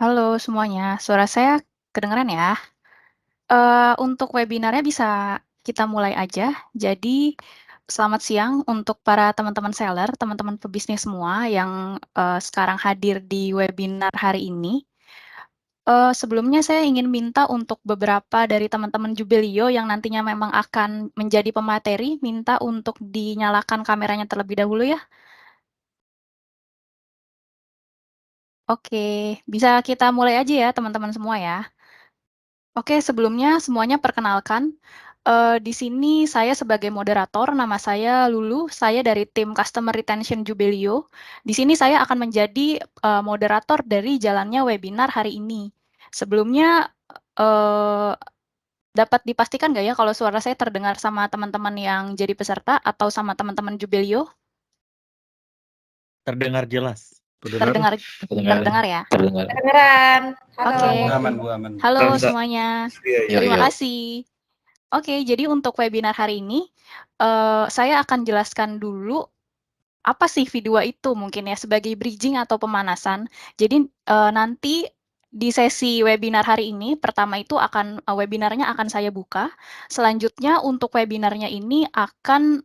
Halo semuanya, suara saya kedengeran ya? Untuk webinarnya bisa kita mulai aja. Jadi, selamat siang untuk para teman-teman seller, teman-teman pebisnis semua yang, sekarang hadir di webinar hari ini. Sebelumnya saya ingin minta untuk beberapa dari teman-teman Jubelio yang nantinya memang akan menjadi pemateri, minta untuk dinyalakan kameranya terlebih dahulu ya. Oke, bisa kita mulai aja ya teman-teman semua ya. Oke, sebelumnya semuanya perkenalkan, di sini saya sebagai moderator, nama saya Lulu, saya dari tim Customer Retention Jubelio. Di sini saya akan menjadi, moderator dari jalannya webinar hari ini. Sebelumnya, eee, dapat dipastikan nggak ya kalau suara saya terdengar sama teman-teman yang jadi peserta atau sama teman-teman Jubelio? Terdengar jelas. Terdengar terdengar ya? Kedengeran. Halo. Oke. Aman, Bu, aman. Halo semuanya, Iya. terima kasih. Oke, jadi untuk webinar hari ini, saya akan jelaskan dulu apa sih V2 itu mungkin ya sebagai bridging atau pemanasan. Jadi, nanti di sesi webinar hari ini, pertama itu akan webinarnya akan saya buka. Selanjutnya untuk webinarnya ini akan,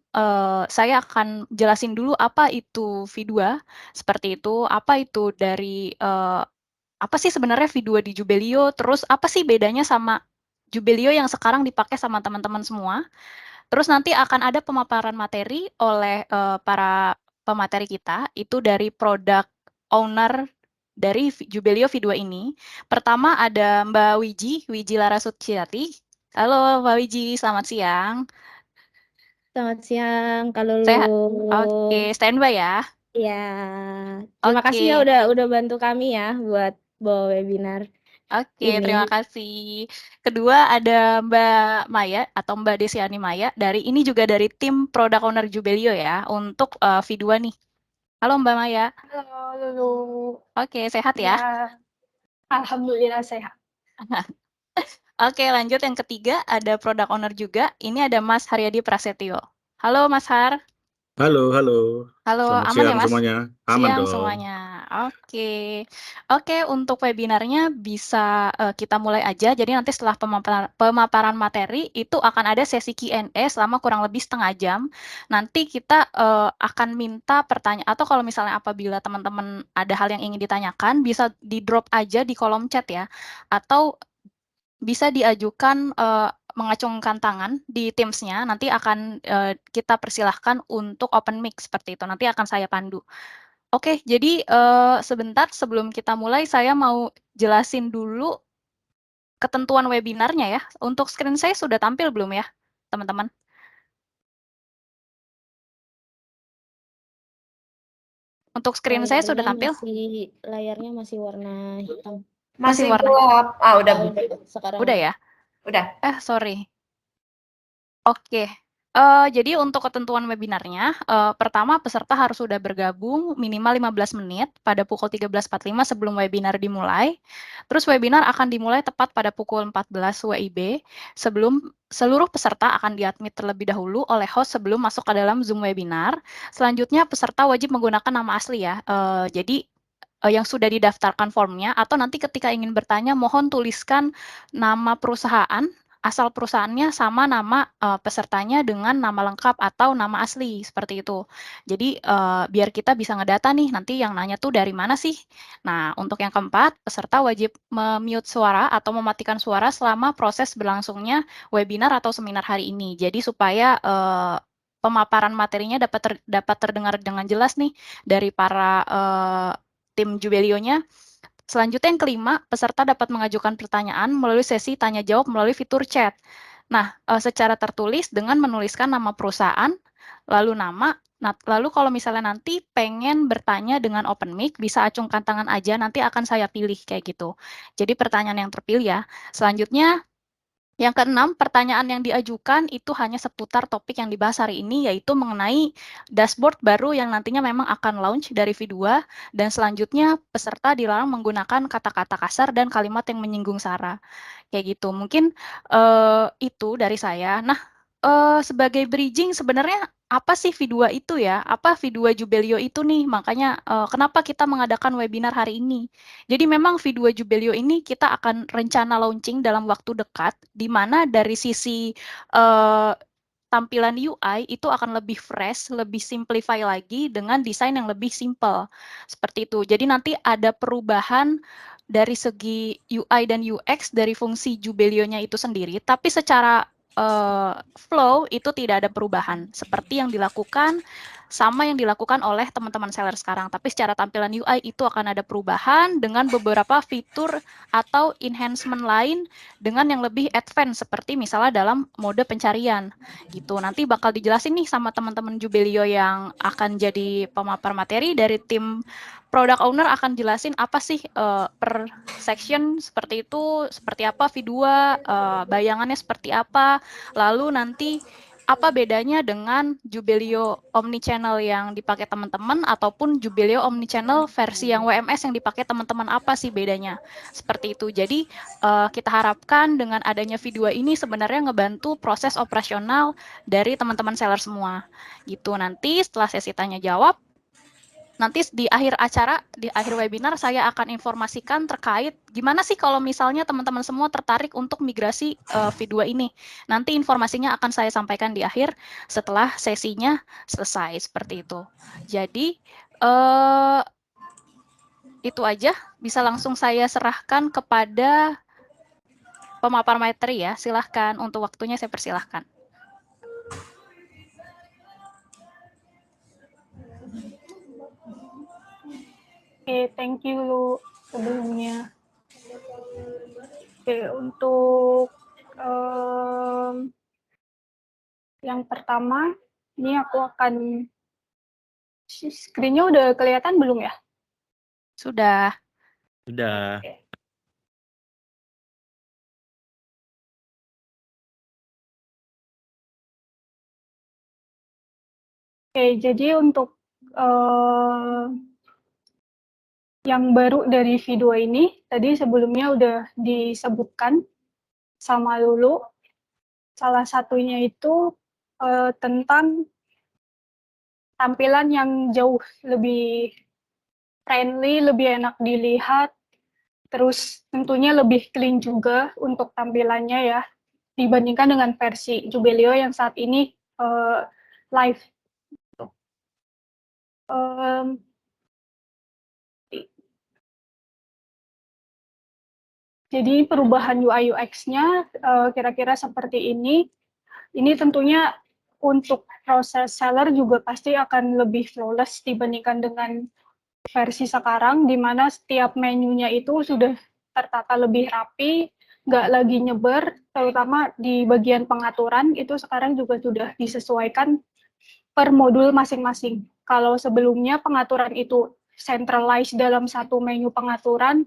saya akan jelasin dulu apa itu V2, seperti itu, apa itu dari, apa sih sebenarnya V2 di Jubelio, terus apa sih bedanya sama Jubelio yang sekarang dipakai sama teman-teman semua. Terus nanti akan ada pemaparan materi oleh, para pemateri kita, itu dari product owner dari Jubelio V2 ini. Pertama ada Mbak Wiji Larasuciati. Halo Mbak Wiji, selamat siang. Selamat siang, Kak Sehat? Lulu. Oke, standby ya. Ya, terima kasih ya Oke. udah bantu kami ya buat bawa webinar Oke, ini. terima kasih. Kedua ada Mbak Maya atau Mbak Desiani Maya dari ini juga dari tim Product Owner Jubelio ya untuk V2 nih. Halo Mbak Maya. Halo Lulu. Oke, sehat ya? Ya, alhamdulillah sehat. Oke, lanjut yang ketiga ada Product Owner juga. Ini ada Mas Haryadi Prasetyo. Halo Mas Har. Halo. Halo, Selamat aman ya siang Mas? semuanya. Aman Siang dong. semuanya. Oke. Oke, untuk webinarnya bisa kita mulai aja. Jadi nanti setelah pemaparan materi itu akan ada sesi Q&A selama kurang lebih setengah jam. Nanti kita akan minta pertanyaan atau kalau misalnya apabila teman-teman ada hal yang ingin ditanyakan bisa di-drop aja di kolom chat ya. Atau bisa diajukan mengacungkan tangan di Teams-nya, nanti akan kita persilahkan untuk open mic seperti itu, nanti akan saya pandu. Oke, jadi sebentar sebelum kita mulai, saya mau jelasin dulu ketentuan webinarnya ya. Untuk screen saya sudah tampil belum ya, teman-teman? Untuk screen saya sudah tampil? Layarnya masih warna hitam. Masih warna gelap. Udah. Sekarang udah ya? Udah. Sorry. Oke, jadi untuk ketentuan webinarnya, pertama peserta harus sudah bergabung minimal 15 menit pada pukul 13.45 sebelum webinar dimulai. Terus webinar akan dimulai tepat pada pukul 14 WIB, sebelum seluruh peserta akan di-admit terlebih dahulu oleh host sebelum masuk ke dalam Zoom webinar. Selanjutnya peserta wajib menggunakan nama asli ya, jadi yang sudah didaftarkan formnya, atau nanti ketika ingin bertanya mohon tuliskan nama perusahaan, asal perusahaannya sama nama pesertanya dengan nama lengkap atau nama asli, seperti itu. Jadi biar kita bisa ngedata nih, nanti yang nanya tuh dari mana sih. Nah, untuk yang keempat, peserta wajib mute suara atau mematikan suara selama proses berlangsungnya webinar atau seminar hari ini. Jadi supaya pemaparan materinya dapat terdengar dengan jelas nih dari para tim Jubelionya. Selanjutnya yang kelima, peserta dapat mengajukan pertanyaan melalui sesi tanya jawab melalui fitur chat. Nah, secara tertulis dengan menuliskan nama perusahaan, lalu nama, lalu kalau misalnya nanti pengen bertanya dengan open mic, bisa acungkan tangan aja, nanti akan saya pilih kayak gitu. Jadi pertanyaan yang terpilih ya. Selanjutnya, yang keenam, pertanyaan yang diajukan itu hanya seputar topik yang dibahas hari ini, yaitu mengenai dashboard baru yang nantinya memang akan launch dari V2, dan selanjutnya peserta dilarang menggunakan kata-kata kasar dan kalimat yang menyinggung SARA. Kayak gitu. Mungkin itu dari saya. Nah, Sebagai bridging sebenarnya apa sih V2 itu ya? Apa V2 Jubelio itu nih? Makanya kenapa kita mengadakan webinar hari ini. Jadi memang V2 Jubelio ini kita akan rencana launching dalam waktu dekat, di mana dari sisi tampilan UI itu akan lebih fresh, lebih simplify lagi dengan desain yang lebih simple. Seperti itu. Jadi nanti ada perubahan dari segi UI dan UX dari fungsi Jubelio-nya itu sendiri, tapi secara flow itu tidak ada perubahan seperti yang dilakukan sama yang dilakukan oleh teman-teman seller sekarang, tapi secara tampilan UI itu akan ada perubahan dengan beberapa fitur atau enhancement lain dengan yang lebih advance seperti misalnya dalam mode pencarian gitu. Nanti bakal dijelasin nih sama teman-teman Jubelio yang akan jadi pemapar materi dari tim product owner akan jelasin apa sih per section seperti itu, seperti apa V2, bayangannya seperti apa, lalu nanti apa bedanya dengan Jubelio Omnichannel yang dipakai teman-teman ataupun Jubelio Omnichannel versi yang WMS yang dipakai teman-teman, apa sih bedanya? Seperti itu. Jadi kita harapkan dengan adanya V2 ini sebenarnya ngebantu proses operasional dari teman-teman seller semua. Gitu. Nanti setelah sesi tanya jawab, nanti di akhir acara, di akhir webinar, saya akan informasikan terkait gimana sih kalau misalnya teman-teman semua tertarik untuk migrasi V2 ini. Nanti informasinya akan saya sampaikan di akhir setelah sesinya selesai, seperti itu. Jadi, itu aja. Bisa langsung saya serahkan kepada pemapar materi ya. Silahkan, untuk waktunya saya persilahkan. Oke, thank you Lu sebelumnya. Oke, untuk yang pertama, ini aku akan screen-nya udah kelihatan belum ya? Sudah. Sudah. Oke, jadi untuk yang baru dari video ini, tadi sebelumnya udah disebutkan sama Lulu. Salah satunya itu tentang tampilan yang jauh lebih friendly, lebih enak dilihat, terus tentunya lebih clean juga untuk tampilannya ya, dibandingkan dengan versi Jubelio yang saat ini live. Jadi perubahan UI UX-nya kira-kira seperti ini. Ini tentunya untuk proses seller juga pasti akan lebih flawless dibandingkan dengan versi sekarang, di mana setiap menunya itu sudah tertata lebih rapi, nggak lagi nyebar, terutama di bagian pengaturan itu sekarang juga sudah disesuaikan per modul masing-masing. Kalau sebelumnya pengaturan itu centralized dalam satu menu pengaturan,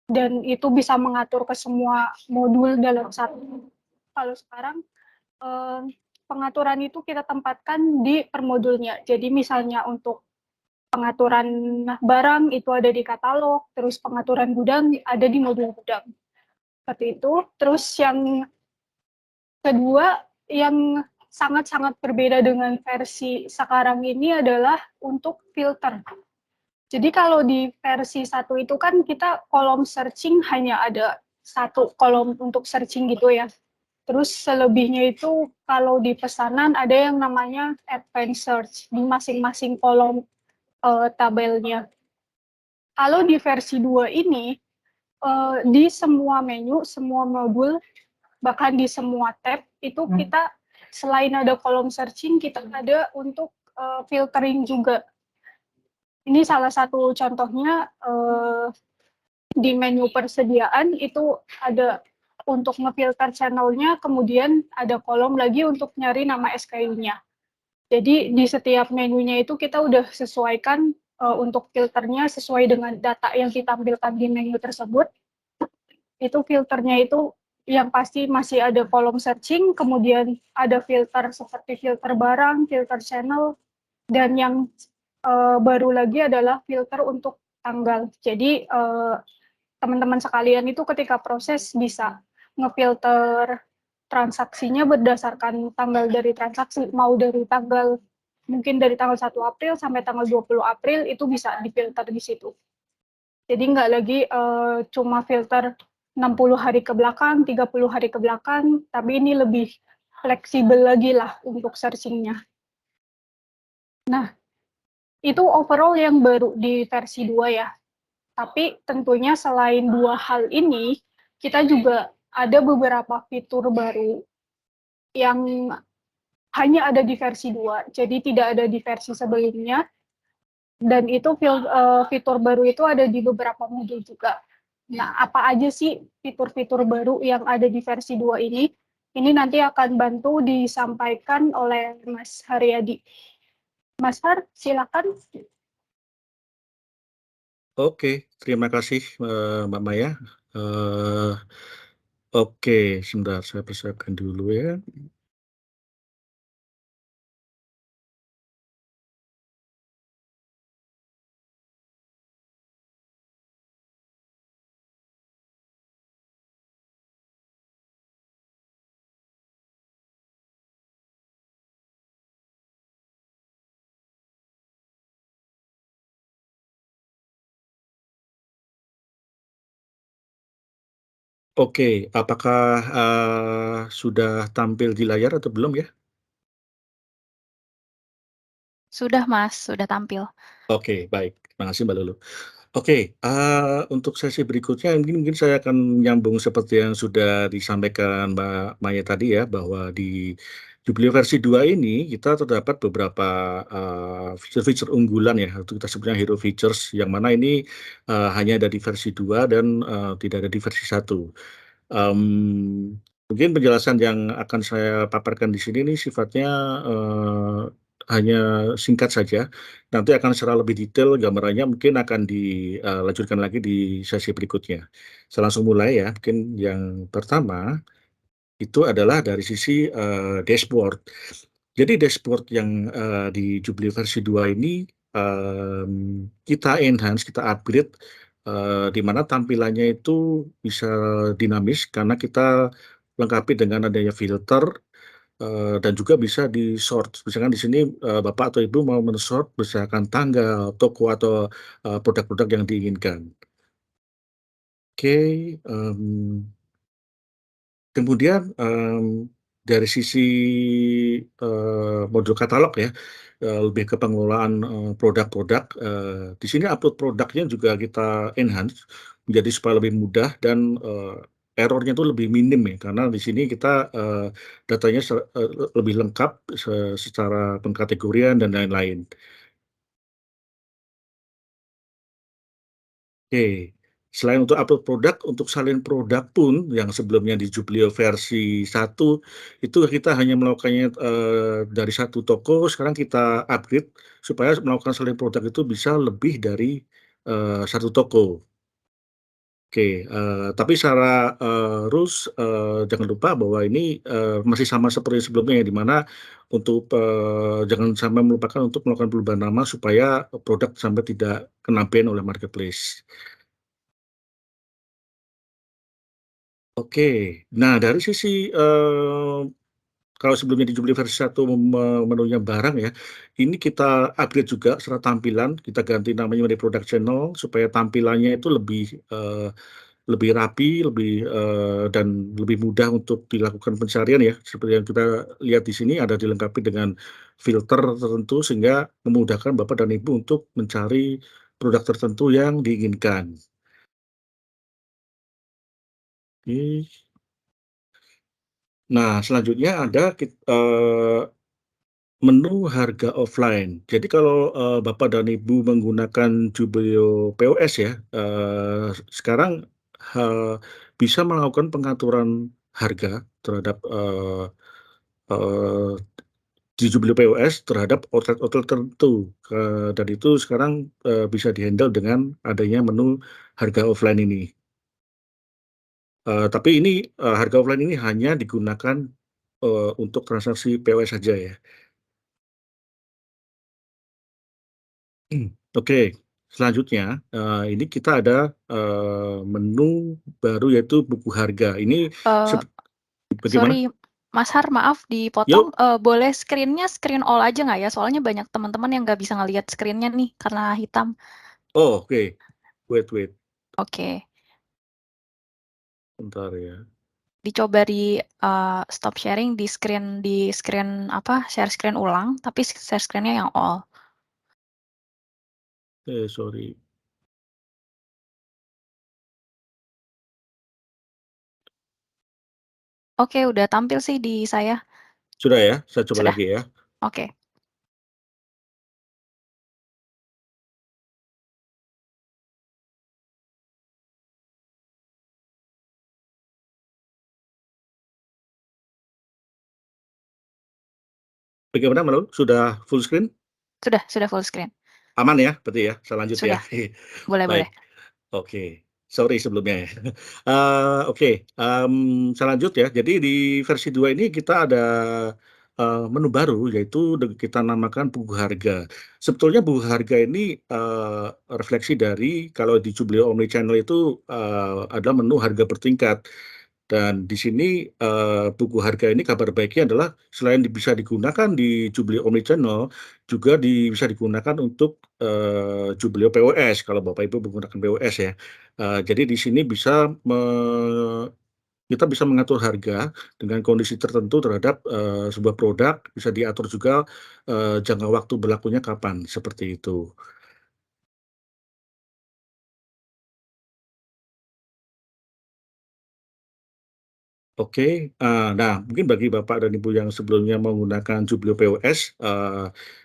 dan itu bisa mengatur ke semua modul dalam satu. Kalau sekarang pengaturan itu kita tempatkan di per modulnya. Jadi misalnya untuk pengaturan barang itu ada di katalog, terus pengaturan gudang ada di modul gudang. Seperti itu. Terus yang kedua yang sangat-sangat berbeda dengan versi sekarang ini adalah untuk filter. Jadi kalau di versi 1 itu kan kita kolom searching hanya ada satu kolom untuk searching gitu ya. Terus selebihnya itu kalau di pesanan ada yang namanya advanced search di masing-masing kolom tabelnya. Kalau di versi 2 ini di semua menu, semua modul, bahkan di semua tab itu kita selain ada kolom searching, kita ada untuk filtering juga. Ini salah satu contohnya di menu persediaan itu ada untuk ngefilter channelnya, kemudian ada kolom lagi untuk nyari nama SKU-nya. Jadi di setiap menunya itu kita udah sesuaikan untuk filternya sesuai dengan data yang ditampilkan di menu tersebut. Itu filternya itu yang pasti masih ada kolom searching, kemudian ada filter seperti filter barang, filter channel, dan yang baru lagi adalah filter untuk tanggal. Jadi teman-teman sekalian itu ketika proses bisa ngefilter transaksinya berdasarkan tanggal dari transaksi, mau dari tanggal mungkin dari tanggal 1 April sampai tanggal 20 April itu bisa difilter di situ. Jadi nggak lagi cuma filter 60 hari ke belakang, 30 hari ke belakang, tapi ini lebih fleksibel lagi lah untuk searching-nya. Nah, itu overall yang baru di versi 2 ya. Tapi tentunya selain dua hal ini, kita juga ada beberapa fitur baru yang hanya ada di versi 2, jadi tidak ada di versi sebelumnya. Dan itu fitur baru itu ada di beberapa modul juga. Nah, apa aja sih fitur-fitur baru yang ada di versi 2 ini? Ini nanti akan bantu disampaikan oleh Mas Haryadi. Mas Har, silakan. Oke, terima kasih Mbak Maya. Oke, sebentar saya persiapkan dulu ya. Oke, apakah sudah tampil di layar atau belum ya? Sudah Mas, sudah tampil. Oke, baik. Terima kasih Mbak Lulu. Oke, untuk sesi berikutnya mungkin saya akan menyambung seperti yang sudah disampaikan Mbak Maya tadi ya, bahwa di Jubilee versi 2 ini kita terdapat beberapa, fitur-fitur unggulan ya, atau kita sebutnya hero features, yang mana ini, hanya ada di versi 2 dan, tidak ada di versi 1. Mungkin penjelasan yang akan saya paparkan di sini nih sifatnya, hanya singkat saja. Nanti akan secara lebih detail gambarannya mungkin akan dilanjutkan lagi di sesi berikutnya. Saya langsung mulai ya, mungkin yang pertama, itu adalah dari sisi, dashboard. Jadi dashboard yang, di Jubilee versi 2 ini, kita enhance, kita upgrade, di mana tampilannya itu bisa dinamis karena kita lengkapi dengan adanya filter, dan juga bisa di-sort. Misalkan di sini, Bapak atau Ibu mau men-sort berdasarkan tanggal, toko, atau, produk-produk yang diinginkan. Oke, kemudian, dari sisi, modul katalog ya, lebih ke pengelolaan, produk-produk, di sini upload produknya juga kita enhance, menjadi supaya lebih mudah dan, error-nya itu lebih minim ya, karena di sini kita, datanya lebih lengkap secara pengkategorian dan lain-lain. Oke, selain untuk upload produk, untuk salin produk pun yang sebelumnya di Jublio versi 1 itu kita hanya melakukannya, dari satu toko, sekarang kita upgrade supaya melakukan salin produk itu bisa lebih dari, 1 toko. Oke, tapi secara, rules, jangan lupa bahwa ini, masih sama seperti sebelumnya ya, di mana untuk, jangan sampai melupakan untuk melakukan perubahan nama supaya produk sampai tidak kena ban oleh marketplace. Oke. Nah, dari sisi, kalau sebelumnya di Jubilee versi 1 menunya barang ya, ini kita upgrade juga secara tampilan, kita ganti namanya menjadi product channel supaya tampilannya itu lebih rapi, dan lebih mudah untuk dilakukan pencarian ya. Seperti yang kita lihat di sini ada dilengkapi dengan filter tertentu sehingga memudahkan Bapak dan Ibu untuk mencari produk tertentu yang diinginkan. Oke. Nah, selanjutnya ada menu harga offline. Jadi kalau, Bapak dan Ibu menggunakan Jubelio POS ya, sekarang, bisa melakukan pengaturan harga terhadap, eee, di Jubelio POS terhadap outlet-outlet tertentu, dan itu sekarang, bisa di-handle dengan adanya menu harga offline ini. Tapi ini, harga offline ini hanya digunakan, untuk transaksi POS saja ya. Oke, selanjutnya, ini kita ada, menu baru yaitu buku harga. Ini Eee, bagaimana? sorry Mas Har, maaf dipotong, Yuk. boleh screen-nya screen all aja nggak ya? Soalnya banyak teman-teman yang nggak bisa ngelihat screen-nya nih karena hitam. Oh, oke. Wait. Oke. Bentar ya. Dicoba di stop sharing di screen share screen ulang, tapi share screen-nya yang all. Sorry. Oke, udah tampil sih di saya. Sudah ya? Saya coba Sudah. lagi ya. Oke. Bagaimana menurut? Sudah full screen? Sudah full screen. Aman ya berarti ya? Saya lanjut ya. Sudah. Boleh. Baik. Oke. Sorry sebelumnya ya. Oke, saya lanjut ya. Jadi di versi 2 ini kita ada, menu baru yaitu kita namakan buku harga. Sebetulnya buku harga ini, refleksi dari kalau di Jubelio Omnichannel itu, adalah menu harga bertingkat. Dan di sini, buku harga ini kabar baiknya adalah selain bisa digunakan di Jubelio Omnichannel, juga bisa digunakan untuk, Jubelio POS kalau Bapak Ibu menggunakan POS ya. Jadi di sini kita bisa mengatur harga dengan kondisi tertentu terhadap, sebuah produk, bisa diatur juga, jangka waktu berlakunya kapan, seperti itu. Oke, nah mungkin bagi Bapak dan Ibu yang sebelumnya menggunakan Jubelio POS,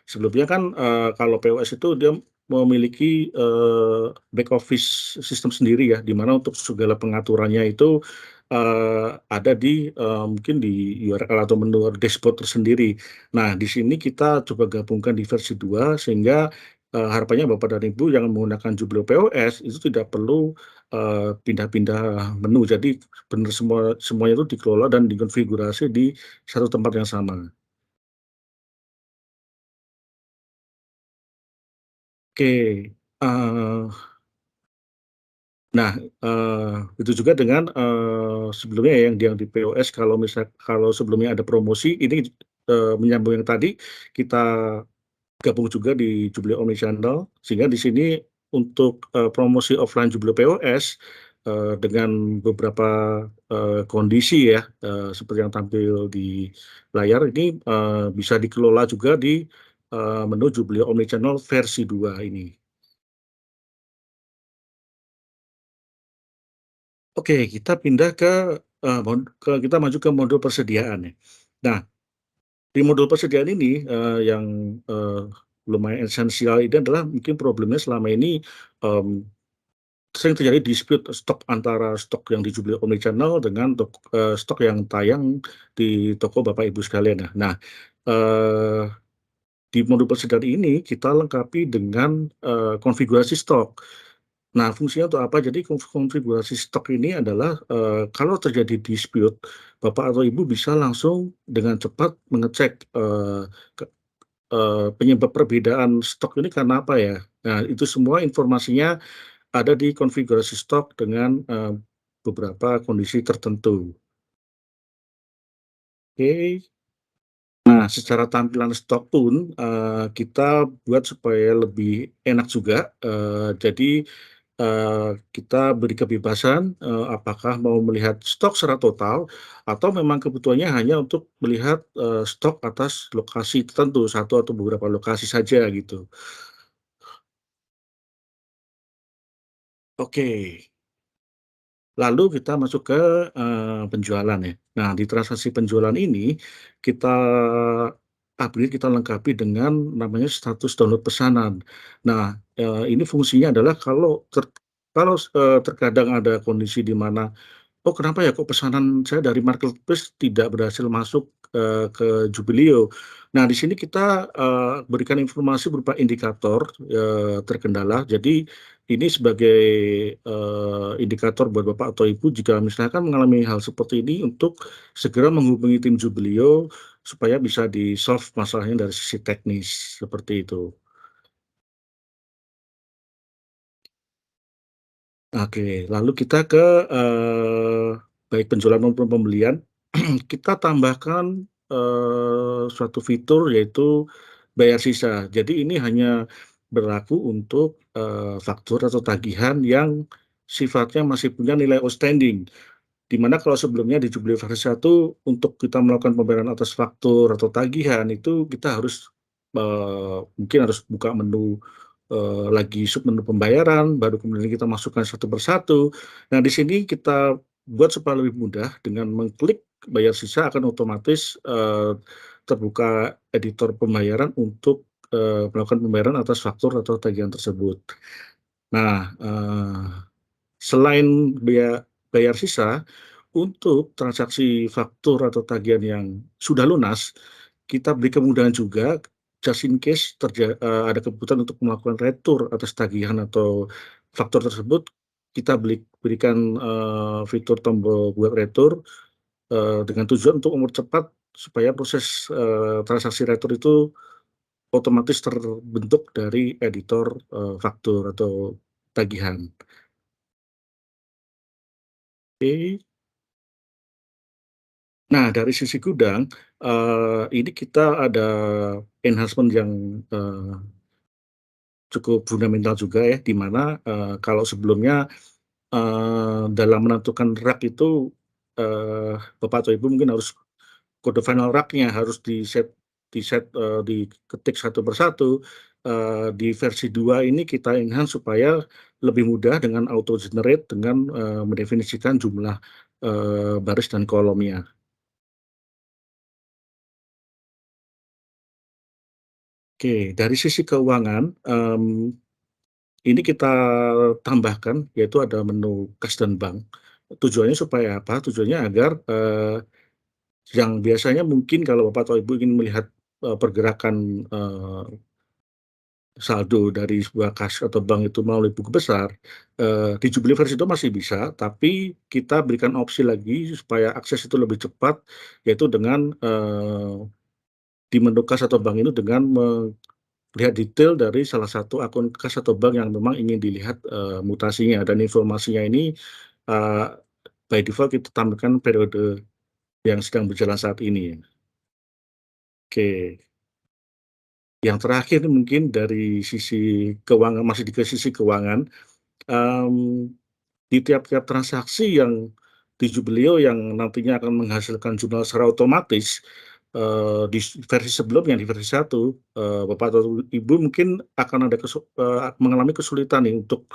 sebelumnya kan, kalau POS itu dia memiliki, back office sistem sendiri ya, di mana untuk segala pengaturannya itu, ada di, mungkin di URL atau menu dashboard tersendiri. Nah, di sini kita coba gabungkan di versi 2 sehingga, harapannya Bapak dan Ibu yang menggunakan Jubelio POS itu tidak perlu, pindah-pindah menu. Jadi benar semuanya itu dikelola dan dikonfigurasi di satu tempat yang sama. Oke, nah, itu juga dengan, sebelumnya ya yang di POS kalau sebelumnya ada promosi ini, menyambung yang tadi, kita gabung juga di Jubelio Omnichannel, sehingga di sini untuk, promosi offline Jubelio POS, dengan beberapa, kondisi ya, seperti yang tampil di layar ini, bisa dikelola juga di, menu Jubelio Omnichannel versi 2 ini. Oke, kita pindah ke, kita maju ke modul persediaan ya. Nah, di modul persediaan ini, yang, lumayan esensial ini adalah mungkin problemnya selama ini, mmm, sering terjadi dispute stok antara stok yang di Jubelio Omnichannel dengan stok yang tayang di toko Bapak Ibu sekalian ya. Nah, eee, di modul persediaan ini kita lengkapi dengan, konfigurasi stok. Nah, fungsinya untuk apa? Jadi konfigurasi stok ini adalah, kalau terjadi dispute, Bapak atau Ibu bisa langsung dengan cepat mengecek, ke penyebab perbedaan stok ini karena apa ya. Nah, itu semua informasinya ada di konfigurasi stok dengan, beberapa kondisi tertentu. Oke. Nah, secara tampilan stok pun, kita buat supaya lebih enak juga, jadi, kita beri kebebasan, apakah mau melihat stok secara total atau memang kebutuhannya hanya untuk melihat, stok atas lokasi tertentu, satu atau beberapa lokasi saja gitu. Oke, lalu kita masuk ke, penjualan ya. Nah, di transaksi penjualan ini kita upgrade, kita lengkapi dengan namanya status download pesanan. Nah, ini fungsinya adalah terkadang ada kondisi di mana, "Oh, kenapa ya kok pesanan saya dari marketplace tidak berhasil masuk, ke Jubelio?" Nah, di sini kita, berikan informasi berupa indikator, terkendala. Jadi ini sebagai, indikator buat Bapak atau Ibu jika misalkan mengalami hal seperti ini untuk segera menghubungi tim Jubelio supaya bisa di-solve masalahnya dari sisi teknis, seperti itu. Oke, lalu kita ke, baik penjualan maupun pembelian. kita tambahkan suatu fitur yaitu bayar sisa. Jadi ini hanya berlaku untuk faktur atau tagihan yang sifatnya masih punya nilai outstanding. Di mana kalau sebelumnya di Jubilee versi 1 untuk kita melakukan pembayaran atas faktur atau tagihan itu kita harus mungkin harus buka menu lagi submenu pembayaran, baru kemudian kita masukkan satu persatu. Nah, di sini kita buat supaya lebih mudah dengan mengklik bayar sisa akan otomatis terbuka editor pembayaran untuk melakukan pembayaran atas faktur atau tagihan tersebut. Nah, selain bayar sisa, untuk transaksi faktur atau tagihan yang sudah lunas, kita beri kemudahan juga just in case ada kebutuhan untuk melakukan retur atas tagihan atau faktur tersebut, kita berikan fitur tombol buat retur dengan tujuan untuk mempercepat supaya proses transaksi retur itu otomatis terbentuk dari editor faktur atau tagihan. Oke. Nah, dari sisi gudang, ini kita ada enhancement yang cukup fundamental juga ya, di mana kalau sebelumnya dalam menentukan rak itu Bapak atau Ibu mungkin harus kode final rak-nya harus diketik satu persatu. Di versi 2 ini kita enhance supaya lebih mudah dengan auto generate dengan mendefinisikan jumlah baris dan kolomnya. Oke, dari sisi keuangan, ini kita tambahkan, yaitu ada menu kas dan bank. Tujuannya supaya apa? Tujuannya agar, yang biasanya mungkin kalau Bapak atau Ibu ingin melihat, pergerakan, saldo dari sebuah kas atau bank itu melalui buku besar, di Jubilee versi itu masih bisa, tapi kita berikan opsi lagi supaya akses itu lebih cepat, yaitu dengan, di menu kas atau bank itu dengan lihat detail dari salah satu akun kas atau bank yang memang ingin dilihat, mutasinya dan informasinya ini, eee, by default kita tampilkan periode yang sedang berjalan saat ini. Oke, yang terakhir mungkin dari sisi keuangan, masih di sisi keuangan, mmm, di tiap-tiap transaksi yang di Jubileo yang nantinya akan menghasilkan jurnal secara otomatis, di versi sebelumnya, di versi 1, Bapak atau Ibu mungkin akan ada mengalami kesulitan nih untuk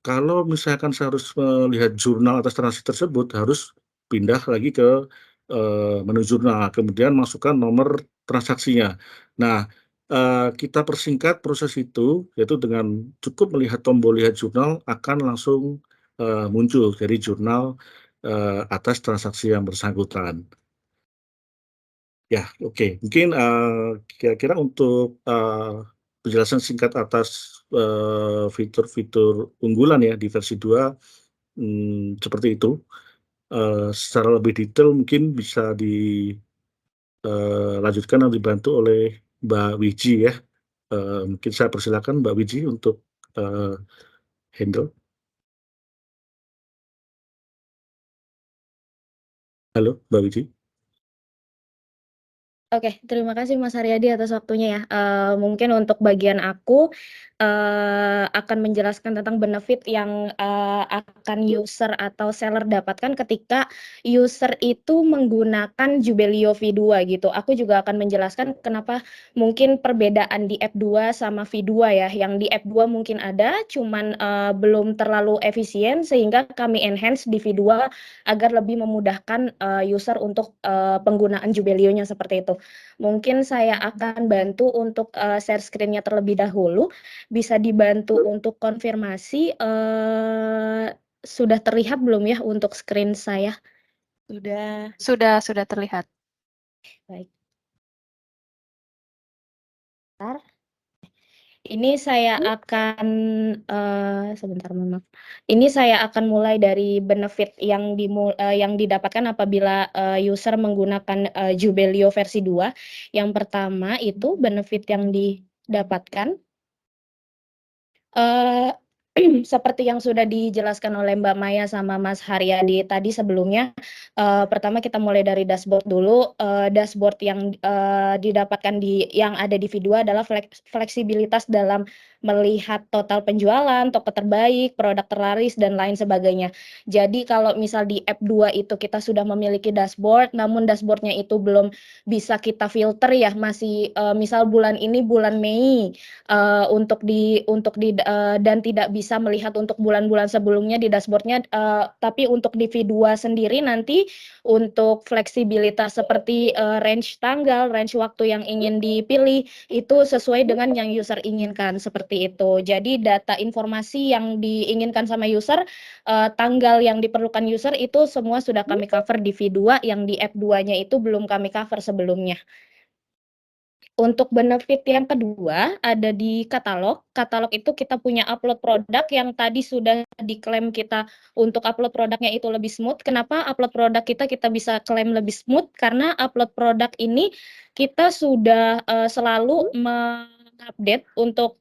kalau misalkan saya harus melihat jurnal atas transaksi tersebut, harus pindah lagi ke menu jurnal, kemudian masukkan nomor transaksinya. Nah, kita persingkat proses itu, yaitu dengan cukup melihat tombol lihat jurnal akan langsung muncul dari jurnal atas transaksi yang bersangkutan. Ya, oke. Mungkin kira-kira untuk penjelasan singkat atas fitur-fitur unggulan ya di versi 2 seperti itu. Secara lebih detail mungkin bisa dilanjutkan dan dibantu oleh Mbak Wiji ya. Mungkin saya persilakan Mbak Wiji untuk handle. Halo, Mbak Wiji? Oke, terima kasih Mas Haryadi atas waktunya ya. Mungkin untuk bagian aku, akan menjelaskan tentang benefit yang, akan user atau seller dapatkan ketika user itu menggunakan Jubelio V2 gitu. Aku juga akan menjelaskan kenapa mungkin perbedaan di App 2 sama V2 ya, yang di App 2 mungkin ada, cuman, belum terlalu efisien sehingga kami enhance di V2 agar lebih memudahkan, user untuk, penggunaan Jubelio-nya seperti itu. Mungkin saya akan bantu untuk, share screen-nya terlebih dahulu, bisa dibantu untuk konfirmasi, sudah terlihat belum ya untuk screen saya? Sudah terlihat. Baik. Bentar. Ini saya akan, sebentar mohon maaf. Ini saya akan mulai dari benefit yang didapatkan apabila, user menggunakan, Jubelio versi 2. Yang pertama itu benefit yang didapatkan, seperti yang sudah dijelaskan oleh Mbak Maya sama Mas Haryadi tadi sebelumnya, pertama kita mulai dari dashboard dulu. Dashboard yang didapatkan yang ada di V2 adalah fleksibilitas dalam melihat total penjualan, toko terbaik, produk terlaris, dan lain sebagainya. Jadi kalau misal di app 2 itu kita sudah memiliki dashboard, namun dashboardnya itu belum bisa kita filter ya, masih misal bulan ini bulan Mei, dan tidak bisa melihat untuk bulan-bulan sebelumnya di dashboardnya, tapi untuk di V2 sendiri nanti untuk fleksibilitas seperti range tanggal, range waktu yang ingin dipilih itu sesuai dengan yang user inginkan seperti itu. Jadi data informasi yang diinginkan sama user, tanggal yang diperlukan user itu semua sudah kami cover di V2, yang di app 2-nya itu belum kami cover sebelumnya. Untuk benefit yang kedua ada di katalog. Katalog itu kita punya upload produk yang tadi sudah diklaim kita untuk upload produknya itu lebih smooth. Kenapa upload produk kita bisa klaim lebih smooth? Karena upload produk ini kita sudah selalu mengupdate untuk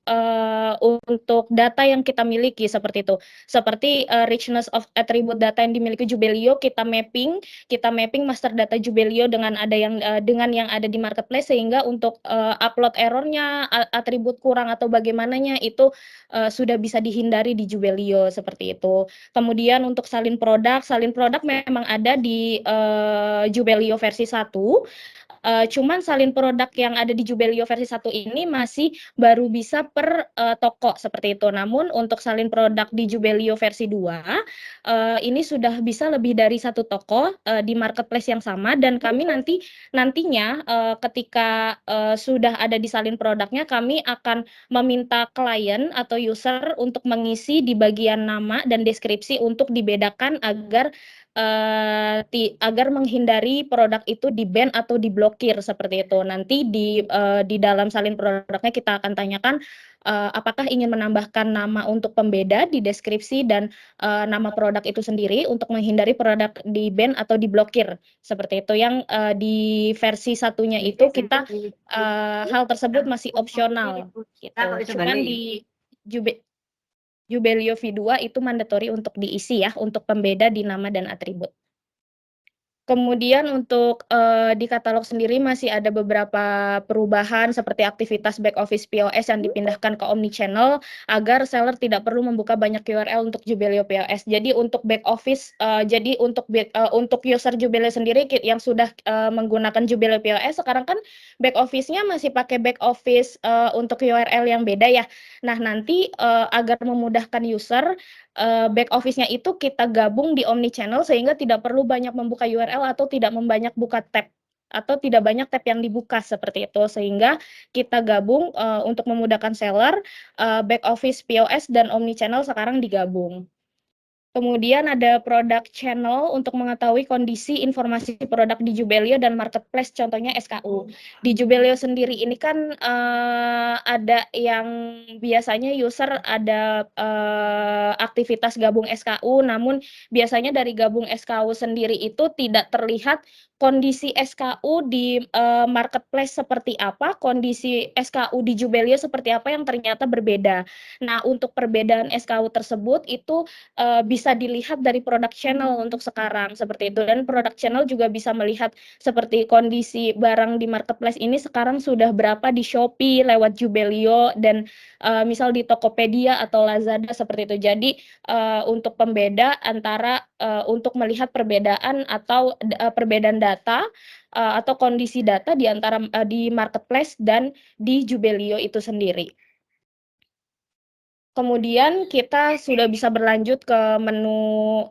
data yang kita miliki seperti itu. Seperti richness of attribute data yang dimiliki Jubelio kita mapping master data Jubelio dengan yang ada di marketplace, sehingga untuk upload errornya, atribut kurang atau bagaimananya itu sudah bisa dihindari di Jubelio seperti itu. Kemudian untuk salin produk memang ada di Jubelio versi 1. Cuman salin produk yang ada di Jubelio versi 1 ini masih baru bisa per toko seperti itu. Namun untuk salin produk di Jubelio versi 2 ini sudah bisa lebih dari 1 toko di marketplace yang sama, dan kami nantinya ketika sudah ada di salin produknya, kami akan meminta klien atau user untuk mengisi di bagian nama dan deskripsi untuk dibedakan agar menghindari produk itu di-ban atau diblokir seperti itu. Nanti di dalam salin produknya kita akan tanyakan apakah ingin menambahkan nama untuk pembeda di deskripsi dan nama produk itu sendiri untuk menghindari produk di-ban atau diblokir. Seperti itu. Yang di versi satunya itu kita hal tersebut masih opsional gitu. Cuman di Jubelio V2 itu mandatory untuk diisi ya, untuk pembeda di nama dan atribut. Kemudian untuk di katalog sendiri masih ada beberapa perubahan seperti aktivitas back office POS yang dipindahkan ke omnichannel agar seller tidak perlu membuka banyak URL untuk Jubelio POS. Jadi untuk back office, untuk user Jubelio sendiri yang sudah menggunakan Jubelio POS, sekarang kan back office-nya masih pakai back office untuk URL yang beda ya. Nah nanti agar memudahkan user, back office-nya itu kita gabung di omnichannel sehingga tidak perlu banyak membuka URL atau tidak membanyak buka tab atau tidak banyak tab yang dibuka seperti itu, sehingga kita gabung untuk memudahkan seller, back office POS dan omnichannel sekarang digabung. Kemudian ada product channel untuk mengetahui kondisi informasi produk di Jubelio dan marketplace, contohnya SKU. Di Jubelio sendiri ini kan ada yang biasanya user ada aktivitas gabung SKU, namun biasanya dari gabung SKU sendiri itu tidak terlihat kondisi SKU di marketplace seperti apa, kondisi SKU di Jubelio seperti apa yang ternyata berbeda. Nah, untuk perbedaan SKU tersebut itu bisa dilihat dari product channel untuk sekarang seperti itu, dan product channel juga bisa melihat seperti kondisi barang di marketplace ini sekarang sudah berapa di Shopee lewat Jubelio dan misal di Tokopedia atau Lazada seperti itu. Jadi untuk pembeda antara untuk melihat perbedaan atau perbedaan data atau kondisi data di antara di marketplace dan di Jubelio itu sendiri. Kemudian kita sudah bisa berlanjut ke menu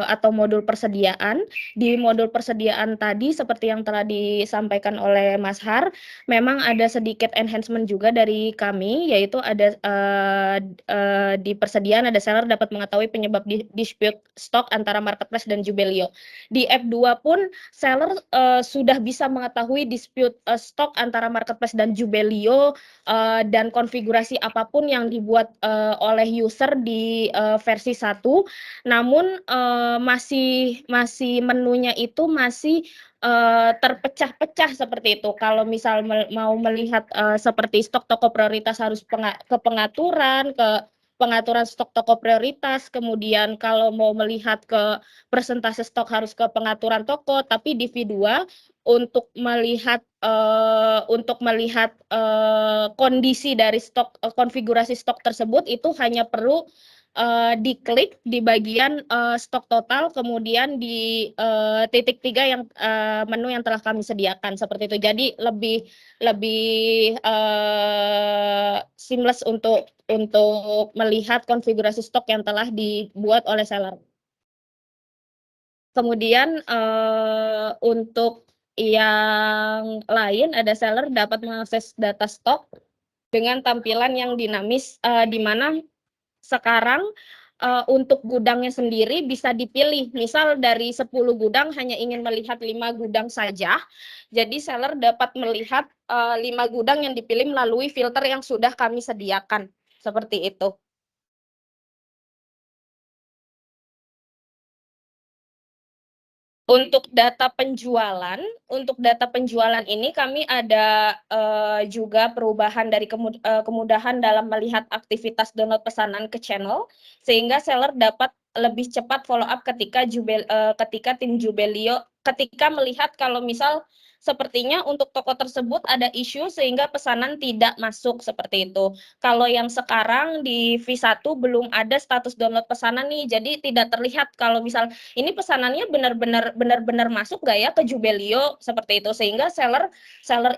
atau modul persediaan. Di modul persediaan tadi seperti yang telah disampaikan oleh Mas Har, memang ada sedikit enhancement juga dari kami, yaitu ada di persediaan ada seller dapat mengetahui penyebab dispute stok antara marketplace dan Jubelio. Di app 2 pun seller sudah bisa mengetahui dispute stok antara marketplace dan Jubelio dan konfigurasi apapun yang dibuat oleh user di versi 1, namun masih menunya itu masih terpecah-pecah seperti itu. Kalau misal mau melihat seperti stok toko prioritas harus ke pengaturan, ke pengaturan stok toko prioritas, kemudian kalau mau melihat ke persentase stok harus ke pengaturan toko, tapi di V2 untuk melihat kondisi dari stok, konfigurasi stok tersebut itu hanya perlu diklik di bagian stok total, kemudian di titik 3 yang menu yang telah kami sediakan seperti itu. Jadi lebih seamless untuk melihat konfigurasi stok yang telah dibuat oleh seller. Kemudian untuk yang lain ada seller dapat mengakses data stok dengan tampilan yang dinamis, di mana sekarang untuk gudangnya sendiri bisa dipilih. Misal dari 10 gudang hanya ingin melihat 5 gudang saja. Jadi seller dapat melihat 5 gudang yang dipilih melalui filter yang sudah kami sediakan. Seperti itu. Untuk data penjualan ini kami ada juga perubahan dari kemudahan dalam melihat aktivitas download pesanan ke channel, sehingga seller dapat lebih cepat follow up ketika tim Jubelio ketika melihat kalau misal sepertinya untuk toko tersebut ada isu sehingga pesanan tidak masuk seperti itu. Kalau yang sekarang di V1 belum ada status download pesanan nih, jadi tidak terlihat kalau misal ini pesanannya benar-benar masuk nggak ya ke Jubelio seperti itu, sehingga seller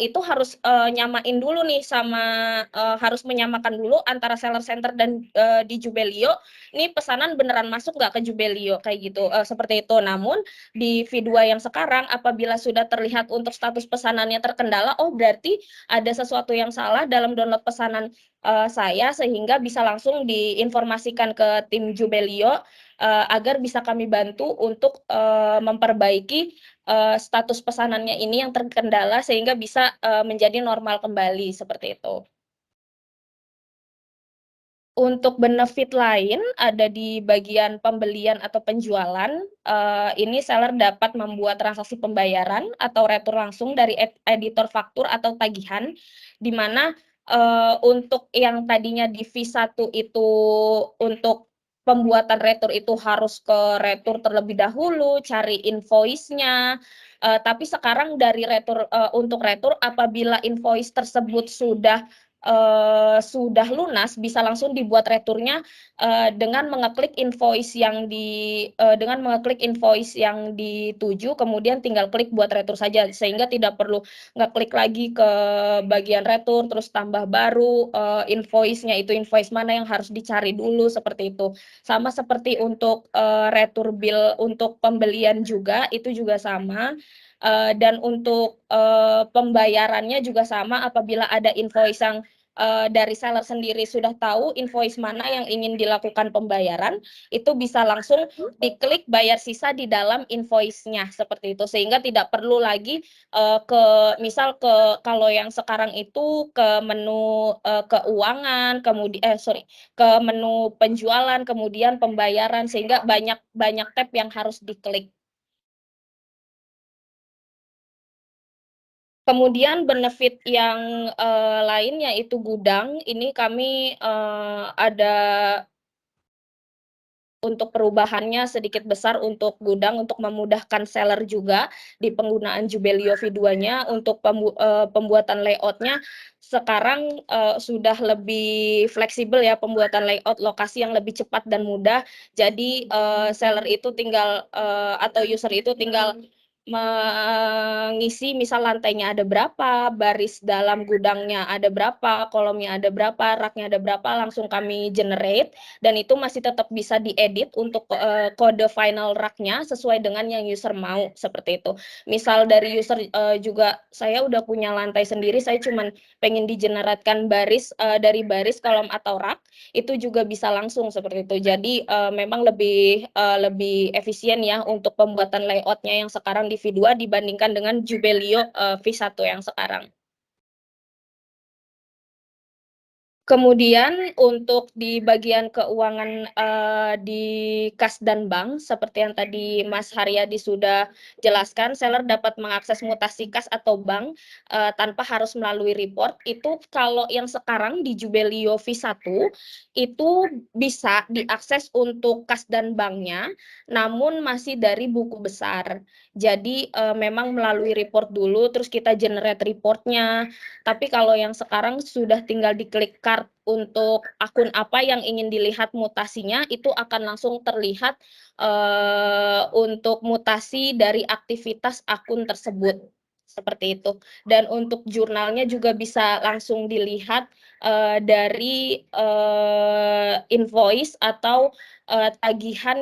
itu harus nyamain dulu nih sama harus menyamakan dulu antara seller center dan di Jubelio ini pesanan beneran masuk nggak ke Jubelio kayak gitu, seperti itu. Namun di V2 yang sekarang apabila sudah terlihat untuk status pesanannya terkendala, oh berarti ada sesuatu yang salah dalam download pesanan saya, sehingga bisa langsung diinformasikan ke tim Jubelio agar bisa kami bantu untuk memperbaiki status pesanannya ini yang terkendala sehingga bisa menjadi normal kembali seperti itu. Untuk benefit lain ada di bagian pembelian atau penjualan, ini seller dapat membuat transaksi pembayaran atau retur langsung dari editor faktur atau tagihan, di mana untuk yang tadinya di V1 itu untuk pembuatan retur itu harus ke retur terlebih dahulu, cari invoice-nya, tapi sekarang dari retur untuk retur apabila invoice tersebut sudah lunas bisa langsung dibuat returnya dengan mengeklik invoice yang dituju, kemudian tinggal klik buat retur saja, sehingga tidak perlu ngeklik lagi ke bagian retur terus tambah baru invoice-nya, itu invoice mana yang harus dicari dulu seperti itu. Sama seperti untuk retur bill untuk pembelian juga itu juga sama. Dan untuk pembayarannya juga sama, apabila ada invoice yang dari seller sendiri sudah tahu invoice mana yang ingin dilakukan pembayaran, itu bisa langsung diklik bayar sisa di dalam invoice-nya seperti itu, sehingga tidak perlu lagi kalau yang sekarang itu ke menu keuangan, kemudian ke menu penjualan, kemudian pembayaran, sehingga banyak tab yang harus diklik. Kemudian benefit yang lain yaitu gudang, ini kami ada untuk perubahannya sedikit besar untuk gudang untuk memudahkan seller juga di penggunaan Jubelio V2-nya. Untuk pembuatan layout-nya sekarang sudah lebih fleksibel ya, pembuatan layout lokasi yang lebih cepat dan mudah. Jadi seller itu tinggal atau user itu tinggal mengisi misal lantainya ada berapa, baris dalam gudangnya ada berapa, kolomnya ada berapa, raknya ada berapa, langsung kami generate, dan itu masih tetap bisa diedit untuk kode final raknya sesuai dengan yang user mau seperti itu. Misal dari user juga saya udah punya lantai sendiri, saya cuman pengen digeneratkan baris dari baris, kolom atau rak, itu juga bisa langsung seperti itu. Jadi memang lebih efisien ya untuk pembuatan layoutnya yang sekarang di V2 dibandingkan dengan Jubelio V1 yang sekarang. Kemudian untuk di bagian keuangan, di kas dan bank seperti yang tadi Mas Haryadi sudah jelaskan, seller dapat mengakses mutasi kas atau bank, tanpa harus melalui report. Itu kalau yang sekarang di Jubelio V1 itu bisa diakses untuk kas dan banknya, namun masih dari buku besar. Jadi, memang melalui report dulu, terus kita generate reportnya. Tapi kalau yang sekarang sudah tinggal diklik card untuk akun apa yang ingin dilihat mutasinya, itu akan langsung terlihat, untuk mutasi dari aktivitas akun tersebut, seperti itu. Dan untuk jurnalnya juga bisa langsung dilihat, dari, invoice atau, tagihan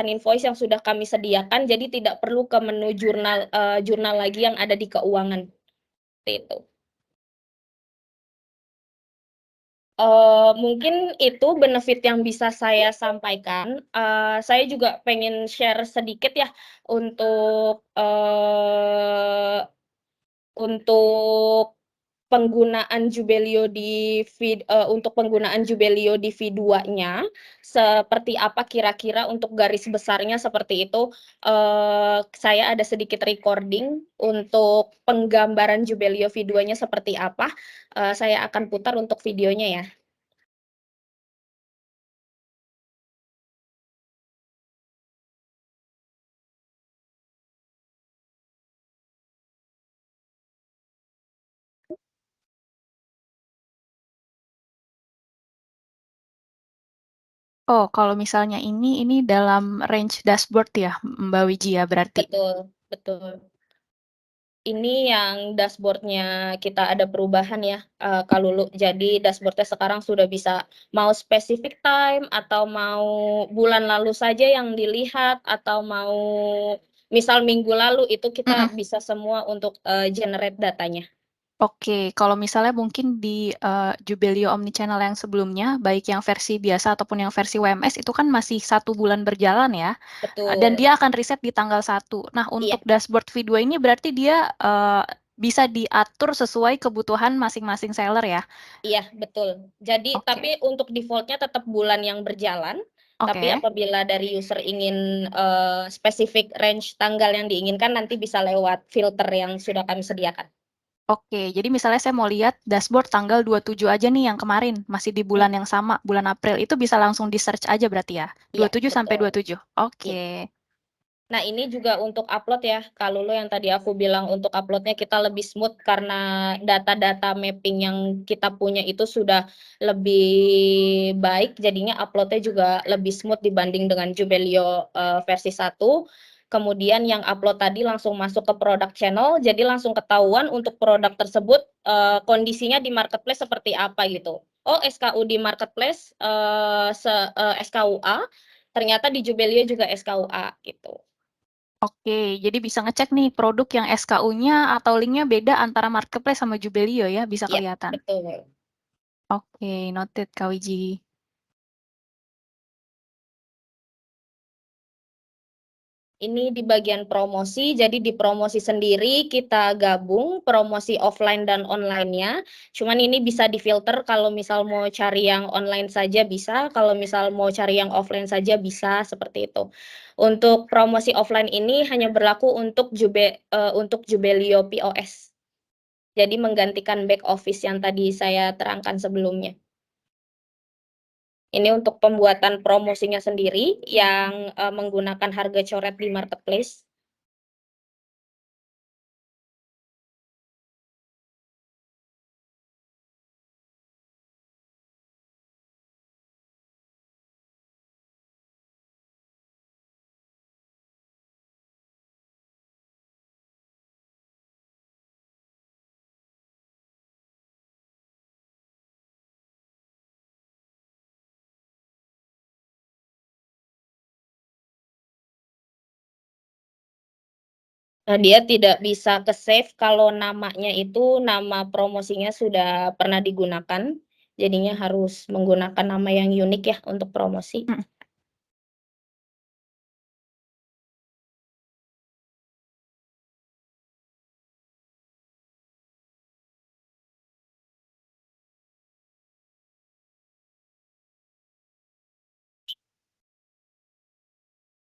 invoice yang sudah kami sediakan, jadi tidak perlu ke menu jurnal lagi yang ada di keuangan. Seperti itu. Mungkin itu benefit yang bisa saya sampaikan. Saya juga pengen share sedikit ya untuk, untuk untuk penggunaan Jubelio di V2-nya, seperti apa kira-kira untuk garis besarnya seperti itu. Saya ada sedikit recording untuk penggambaran Jubelio V2-nya seperti apa, saya akan putar untuk videonya ya. Oh, kalau misalnya ini dalam range dashboard ya, Mbak Wiji ya berarti? Betul betul. Ini yang dashboard-nya kita ada perubahan ya, Kak Lulu. Jadi dashboard-nya sekarang sudah bisa mau specific time atau mau bulan lalu saja yang dilihat atau mau misal minggu lalu, itu kita Mhm. bisa semua untuk, generate datanya. Oke, kalau misalnya mungkin di, Jubelio Omnichannel yang sebelumnya, baik yang versi biasa ataupun yang versi WMS itu kan masih 1 bulan berjalan ya, dan Betul, dia akan riset di tanggal 1. Nah, iya untuk dashboard V2 ini berarti dia, bisa diatur sesuai kebutuhan masing-masing seller ya? iya betul. Jadi Oke tapi untuk default-nya tetap bulan yang berjalan, tapi oke apabila dari user ingin, spesifik range tanggal yang diinginkan nanti bisa lewat filter yang sudah kami sediakan. oke. Jadi misalnya saya mau lihat dashboard tanggal 27 aja nih yang kemarin, masih di bulan Mhm, yang sama, bulan April, itu bisa langsung di-search aja berarti ya? iya 27 sampai betul, 27? iya. Oke. Nah, ini juga untuk upload ya, Kak Lulu, yang tadi aku bilang untuk upload-nya kita lebih smooth karena data-data mapping yang kita punya itu sudah lebih baik, jadinya upload-nya juga lebih smooth dibanding dengan Jubelio, versi 1. Kemudian yang upload tadi langsung masuk ke product channel, jadi langsung ketahuan untuk produk tersebut, kondisinya di marketplace seperti apa gitu. Oh, SKU di marketplace, SKUA, ternyata di Jubelio juga SKUA gitu. Oke, jadi bisa ngecek nih produk yang SKU-nya atau link-nya beda antara marketplace sama Jubelio ya, bisa Iya, kelihatan. betul. Oke, noted Kak Wiji. Ini di bagian promosi, jadi di promosi sendiri kita gabung promosi offline dan online-nya. Cuman ini bisa difilter kalau misal mau cari yang online saja bisa, kalau misal mau cari yang offline saja bisa, seperti itu. Untuk promosi offline ini hanya berlaku untuk Jubelio POS. Jadi menggantikan back office yang tadi saya terangkan sebelumnya. Ini untuk pembuatan promosinya sendiri yang, menggunakan harga coret di marketplace. Dia tidak bisa ke-save kalau namanya itu nama promosinya sudah pernah digunakan, jadinya harus menggunakan nama yang unik ya untuk promosi. Mhm.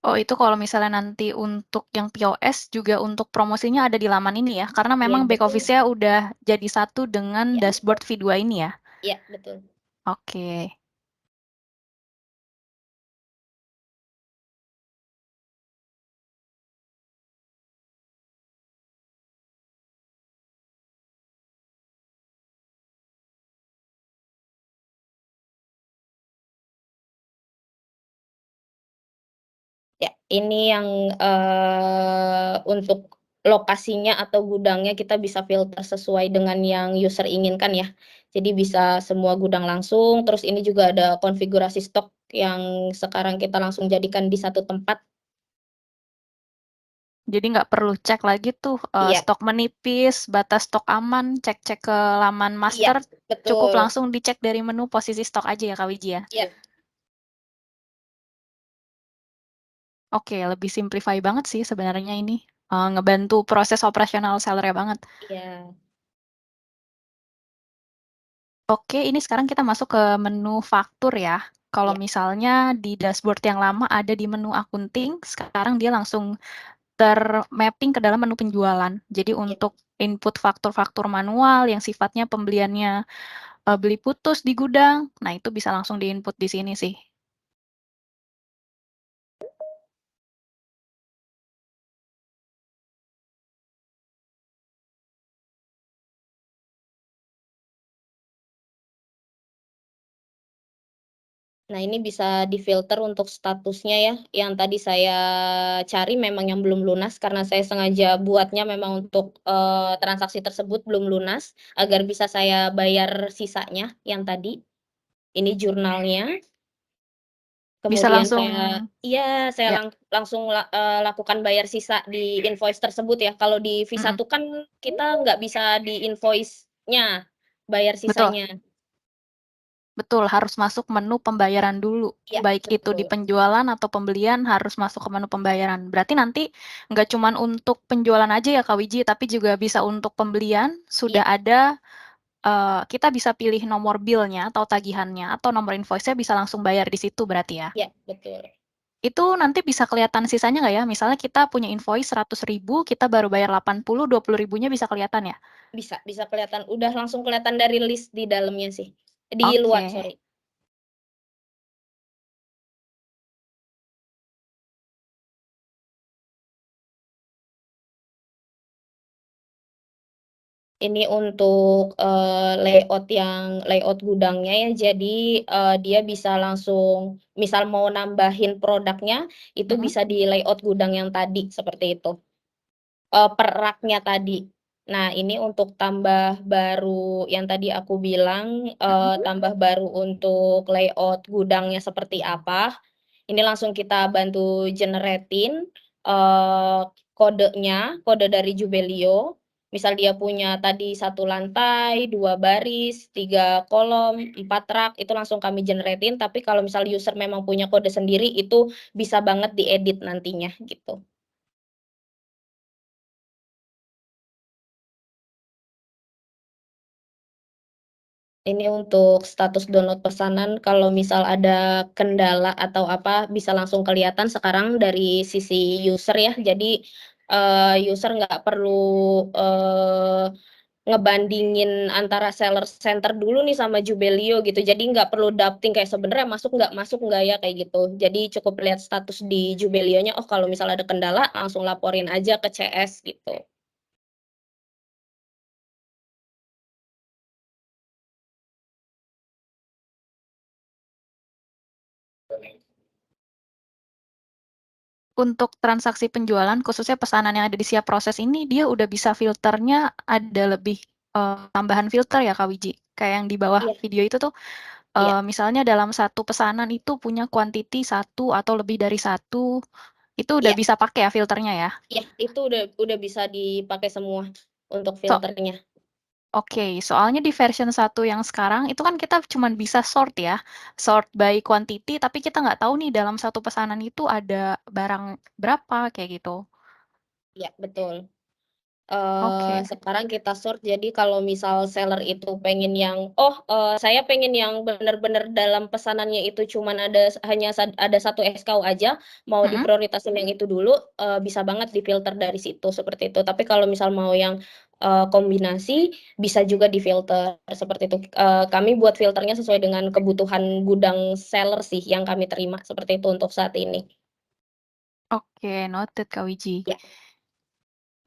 Oh, itu kalau misalnya nanti untuk yang POS juga untuk promosinya ada di laman ini ya? Karena Iya, memang back betul. office-nya udah jadi satu dengan Iya. dashboard V2 ini ya? Iya, betul. Oke. Ya, ini yang, untuk lokasinya atau gudangnya kita bisa filter sesuai dengan yang user inginkan ya. Jadi bisa semua gudang langsung, terus ini juga ada konfigurasi stok yang sekarang kita langsung jadikan di satu tempat. Jadi nggak perlu cek lagi tuh, Iya stok menipis, batas stok aman, cek-cek ke laman iya, master, cukup betul. langsung dicek dari menu posisi stok aja ya, Kak Wiji ya? Iya. Oke, lebih simplify banget sih sebenarnya ini, ngebantu proses operasional seller-nya banget. Iya. Oke, ini sekarang kita masuk ke menu faktur ya. Kalau Iya. misalnya di dashboard yang lama ada di menu akunting, sekarang dia langsung ter-mapping ke dalam menu penjualan. Jadi Iya. untuk input faktur-faktur manual yang sifatnya pembeliannya, beli putus di gudang, nah itu bisa langsung di-input di sini sih. Nah, ini bisa difilter untuk statusnya ya, yang tadi saya cari memang yang belum lunas karena saya sengaja buatnya memang untuk, transaksi tersebut belum lunas, agar bisa saya bayar sisanya yang tadi. Ini jurnalnya, Bisa kemudian langsung saya ya, langsung lakukan bayar sisa di invoice tersebut ya. Kalau di mhm, V1 kan kita nggak bisa di invoice-nya bayar betul. sisanya. Betul, harus masuk menu pembayaran dulu. Iya, Baik itu di betul. penjualan atau pembelian harus masuk ke menu pembayaran. Berarti nanti nggak cuman untuk penjualan aja ya Kak Wiji, tapi juga bisa untuk pembelian Iya sudah ada, kita bisa pilih nomor bill-nya atau tagihannya atau nomor invoice-nya bisa langsung bayar di situ berarti ya? iya, betul. Itu nanti bisa kelihatan sisanya nggak ya? Misalnya kita punya invoice 100.000, kita baru bayar 80, 20.000-nya bisa kelihatan ya? Bisa kelihatan, udah langsung kelihatan dari list di dalamnya sih, di luar, Oke. sorry. Ini untuk, layout gudangnya ya, jadi, dia bisa langsung misal mau nambahin produknya, itu Mhm, bisa di layout gudang yang tadi, seperti itu. Per raknya tadi. Nah, ini untuk tambah baru yang tadi aku bilang, mhm. tambah baru untuk layout gudangnya seperti apa, ini langsung kita bantu generate-in, kode dari Jubelio. Misal dia punya tadi 1 lantai, 2 baris, 3 kolom, 4 rak, itu langsung kami generate-in, tapi kalau misal user memang punya kode sendiri, itu bisa banget diedit nantinya, gitu. Ini untuk status download pesanan kalau misal ada kendala atau apa bisa langsung kelihatan sekarang dari sisi user ya. Jadi, user nggak perlu, ngebandingin antara seller center dulu nih sama Jubelio gitu. Jadi nggak perlu doubting kayak sebenarnya masuk nggak ya, kayak gitu. Jadi cukup lihat status di Jubelionya, oh kalau misal ada kendala langsung laporin aja ke CS gitu. Untuk transaksi penjualan, khususnya pesanan yang ada di siap proses ini, dia udah bisa filternya ada lebih, tambahan filter ya, Kak Wiji? Kayak yang di bawah Iya video itu tuh, iya misalnya dalam satu pesanan itu punya quantity 1 atau lebih dari 1, itu udah iya. bisa pakai ya filternya ya? Iya, itu udah bisa dipakai semua untuk So filternya. oke, soalnya di version 1 yang sekarang, itu kan kita cuman bisa sort ya, sort by quantity, tapi kita nggak tahu nih dalam satu pesanan itu ada barang berapa, kayak gitu. Iya, betul. Oke. Sekarang kita sort, jadi kalau misal seller itu pengen yang, saya pengen yang bener-bener dalam pesanannya itu cuman hanya ada 1 SKU aja, mau Mhm. diprioritasin yang itu dulu, bisa banget difilter dari situ, seperti itu. Tapi kalau misal mau yang, kombinasi, bisa juga difilter, seperti itu. Kami buat filternya sesuai dengan kebutuhan gudang seller sih yang kami terima, seperti itu untuk saat ini. Oke, noted Kak Wiji. Ya.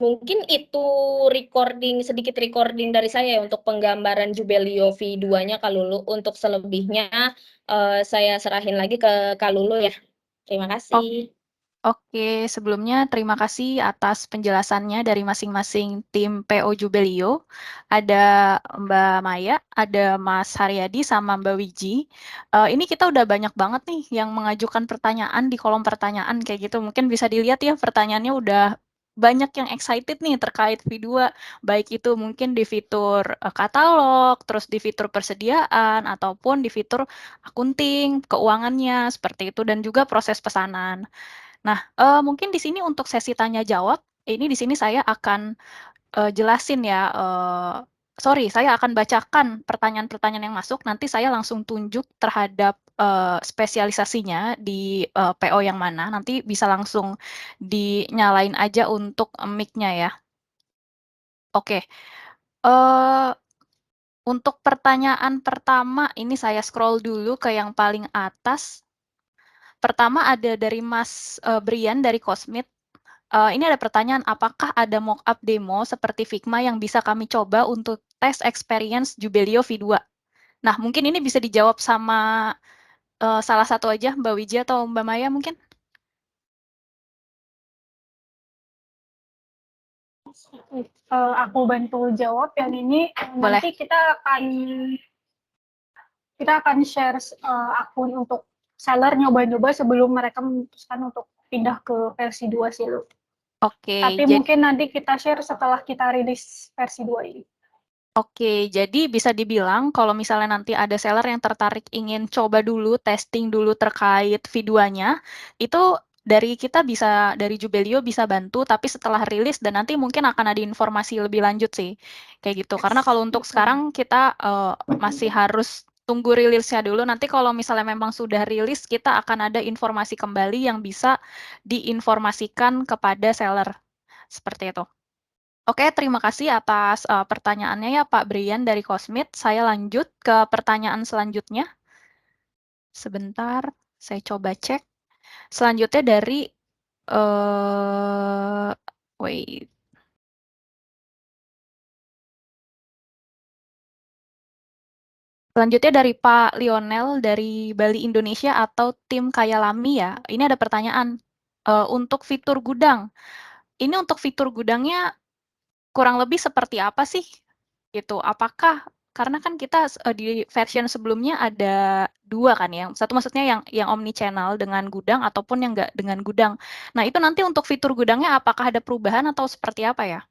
Mungkin itu sedikit recording dari saya ya untuk penggambaran Jubelio V2-nya Kak Lulu. Untuk selebihnya, saya serahin lagi ke Kak Lulu ya. Terima kasih. Oke, sebelumnya terima kasih atas penjelasannya dari masing-masing tim PO Jubelio. Ada Mbak Maya, ada Mas Haryadi, sama Mbak Wiji. Ini kita udah banyak banget nih yang mengajukan pertanyaan di kolom pertanyaan kayak gitu. Mungkin bisa dilihat ya pertanyaannya udah banyak yang excited nih terkait V2, baik itu mungkin di fitur katalog, terus di fitur persediaan, ataupun di fitur akunting, keuangannya, seperti itu, dan juga proses pesanan. Nah, mungkin di sini untuk sesi tanya jawab, ini di sini saya akan, jelasin ya, saya akan bacakan pertanyaan-pertanyaan yang masuk, nanti saya langsung tunjuk terhadap, spesialisasinya di, PO yang mana, nanti bisa langsung dinyalain aja untuk mic-nya ya. Oke, untuk pertanyaan pertama, ini saya scroll dulu ke yang paling atas. Pertama ada dari Mas, Brian dari Cosmit. Ini ada pertanyaan, apakah ada mockup demo seperti Figma yang bisa kami coba untuk tes experience Jubelio V2? Nah, mungkin ini bisa dijawab sama salah satu aja, Mbak Wiji atau Mbak Maya mungkin? Aku bantu jawab yang ini. Boleh. Nanti kita akan share akun untuk seller nyoba-nyoba sebelum mereka memutuskan untuk pindah ke versi 2 sih, Lu. Oke, Tapi mungkin nanti kita share setelah kita rilis versi 2 ini. Oke, jadi bisa dibilang kalau misalnya nanti ada seller yang tertarik ingin coba dulu, testing dulu terkait V2-nya, itu dari kita bisa, dari Jubelio bisa bantu, tapi setelah rilis dan nanti mungkin akan ada informasi lebih lanjut sih, kayak gitu. Karena kalau untuk sekarang kita masih harus tunggu rilisnya dulu, nanti kalau misalnya memang sudah rilis, kita akan ada informasi kembali yang bisa diinformasikan kepada seller, seperti itu. Oke, terima kasih atas pertanyaannya ya Pak Brian dari Cosmit. Saya lanjut ke pertanyaan selanjutnya. Sebentar, saya coba cek. Selanjutnya dari wait. Selanjutnya dari Pak Lionel dari Bali Indonesia atau tim Kaya Lami ya. Ini ada pertanyaan untuk fitur gudang. Ini untuk fitur gudangnya kurang lebih seperti apa sih? Gitu. Apakah karena kan kita di version sebelumnya ada 2 kan ya. Satu maksudnya yang omnichannel dengan gudang ataupun yang nggak dengan gudang. Nah, itu nanti untuk fitur gudangnya apakah ada perubahan atau seperti apa ya?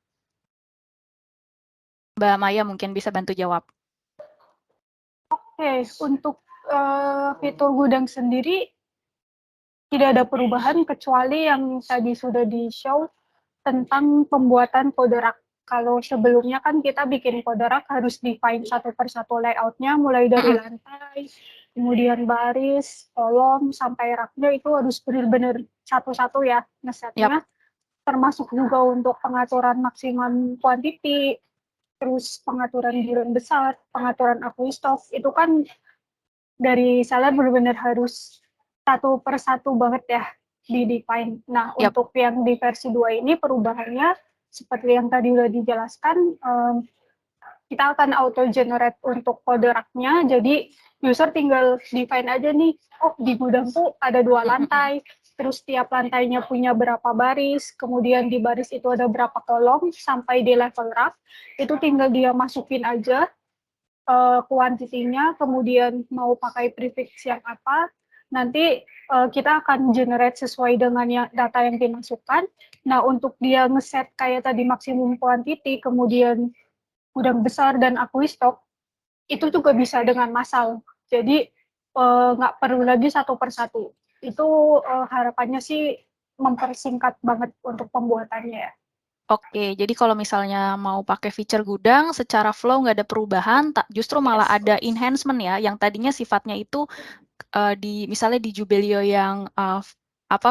Mbak Maya mungkin bisa bantu jawab. Oke, untuk fitur gudang sendiri tidak ada perubahan kecuali yang tadi sudah di-show tentang pembuatan kode rak. Kalau sebelumnya kan kita bikin kode rak harus define satu persatu layout-nya, mulai dari lantai, kemudian baris, kolom, sampai raknya itu harus benar-benar satu-satu ya ngesetnya. Termasuk juga untuk pengaturan maksimum quantity, terus pengaturan bulan besar, pengaturan akui stok, itu kan dari seller benar-benar harus satu persatu banget ya di-define. Nah, untuk yang di versi 2 ini perubahannya seperti yang tadi udah dijelaskan, kita akan auto generate untuk kode raknya, jadi user tinggal define aja nih, oh di gudangku ada 2 lantai, terus tiap lantainya punya berapa baris, kemudian di baris itu ada berapa kolom, sampai di level rak, itu tinggal dia masukin aja kuantitinya, kemudian mau pakai prefix yang apa, nanti kita akan generate sesuai dengan data yang dimasukkan. Nah, untuk dia ngeset kayak tadi maksimum quantity, kemudian gudang besar dan akui stok, itu juga bisa dengan massal. Jadi nggak perlu lagi satu persatu. Itu harapannya sih mempersingkat banget untuk pembuatannya ya. Oke, jadi kalau misalnya mau pakai feature gudang, secara flow nggak ada perubahan, justru malah Yes. ada enhancement ya, yang tadinya sifatnya itu misalnya di Jubelio yang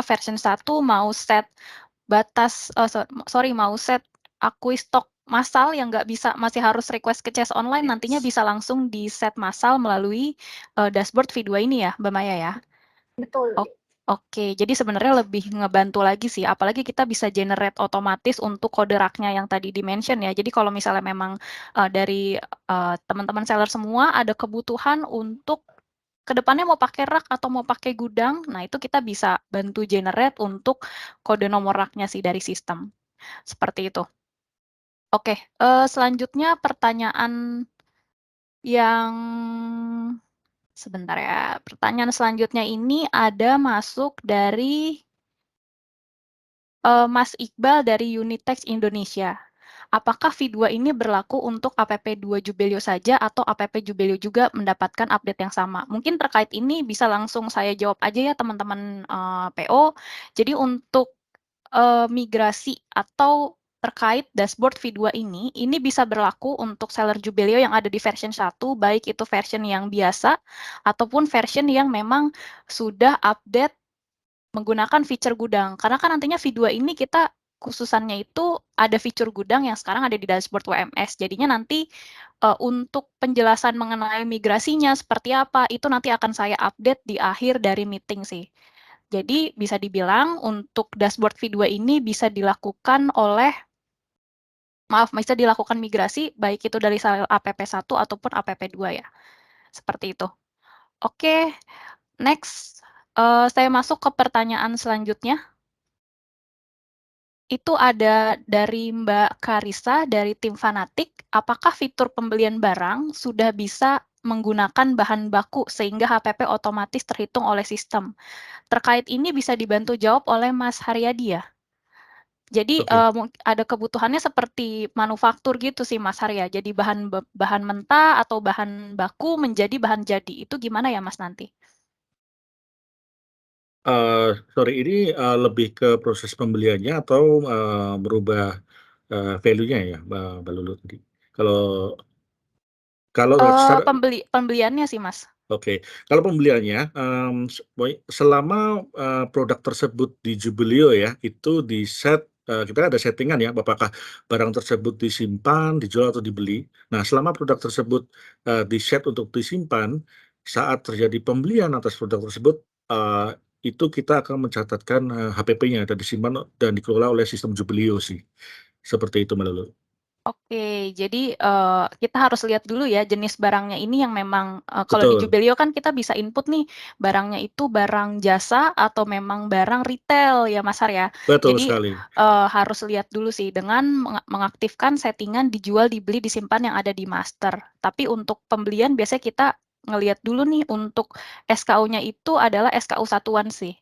version 1 mau set batas, mau set akui stok massal yang nggak bisa, masih harus request ke CES online, nantinya bisa langsung di set massal melalui dashboard V2 ini ya, Mbak Maya ya? Betul. Oke, jadi sebenarnya lebih ngebantu lagi sih, apalagi kita bisa generate otomatis untuk kode raknya yang tadi di-mention ya. Jadi kalau misalnya memang dari teman-teman seller semua ada kebutuhan untuk kedepannya mau pakai rak atau mau pakai gudang, nah itu kita bisa bantu generate untuk kode nomor raknya sih dari sistem. Seperti itu. Oke, selanjutnya pertanyaan yang sebentar ya. Pertanyaan selanjutnya ini ada masuk dari Mas Iqbal dari Unitex Indonesia. Apakah V2 ini berlaku untuk app2 Jubelio saja atau app Jubelio juga mendapatkan update yang sama? Mungkin terkait ini bisa langsung saya jawab aja ya teman-teman PO. Jadi untuk migrasi atau terkait dashboard V2 ini bisa berlaku untuk seller Jubelio yang ada di version 1, baik itu version yang biasa ataupun version yang memang sudah update menggunakan feature gudang. Karena kan nantinya V2 ini kita khususannya itu ada fitur gudang yang sekarang ada di dashboard WMS. Jadinya nanti untuk penjelasan mengenai migrasinya seperti apa, itu nanti akan saya update di akhir dari meeting sih. Jadi bisa dibilang untuk dashboard V2 ini bisa dilakukan migrasi baik itu dari app1 ataupun app2 ya. Seperti itu. Oke, next. Saya masuk ke pertanyaan selanjutnya. Itu ada dari Mbak Karissa dari tim Fanatik, apakah fitur pembelian barang sudah bisa menggunakan bahan baku sehingga HPP otomatis terhitung oleh sistem? Terkait ini bisa dibantu jawab oleh Mas Haryadi ya? Jadi Oke. ada kebutuhannya seperti manufaktur gitu sih Mas Harya. Jadi bahan mentah atau bahan baku menjadi bahan jadi. Itu gimana ya Mas nanti? Sorry, ini lebih ke proses pembeliannya atau merubah value-nya ya, Mbak Lulu tadi? Kalau kalau secara Pembeliannya sih Mas. Oke, kalau pembeliannya, selama produk tersebut di Jubelio ya, itu di-set, kita ada settingan ya, apakah barang tersebut disimpan, dijual, atau dibeli. Nah, selama produk tersebut di-set untuk disimpan, saat terjadi pembelian atas produk tersebut, itu kita akan mencatatkan HPP-nya dan disimpan dan dikelola oleh sistem Jubelio sih. Seperti itu, Mbak Lulu. Oke, jadi kita harus lihat dulu ya jenis barangnya ini yang memang kalau di Betul, Jubelio kan kita bisa input nih barangnya itu barang jasa atau memang barang retail ya Mas Har ya. betul Jadi sekali. harus lihat dulu sih dengan mengaktifkan settingan dijual, dibeli, disimpan yang ada di master. Tapi untuk pembelian biasanya kita ngelihat dulu nih untuk SKU-nya itu adalah SKU satuan sih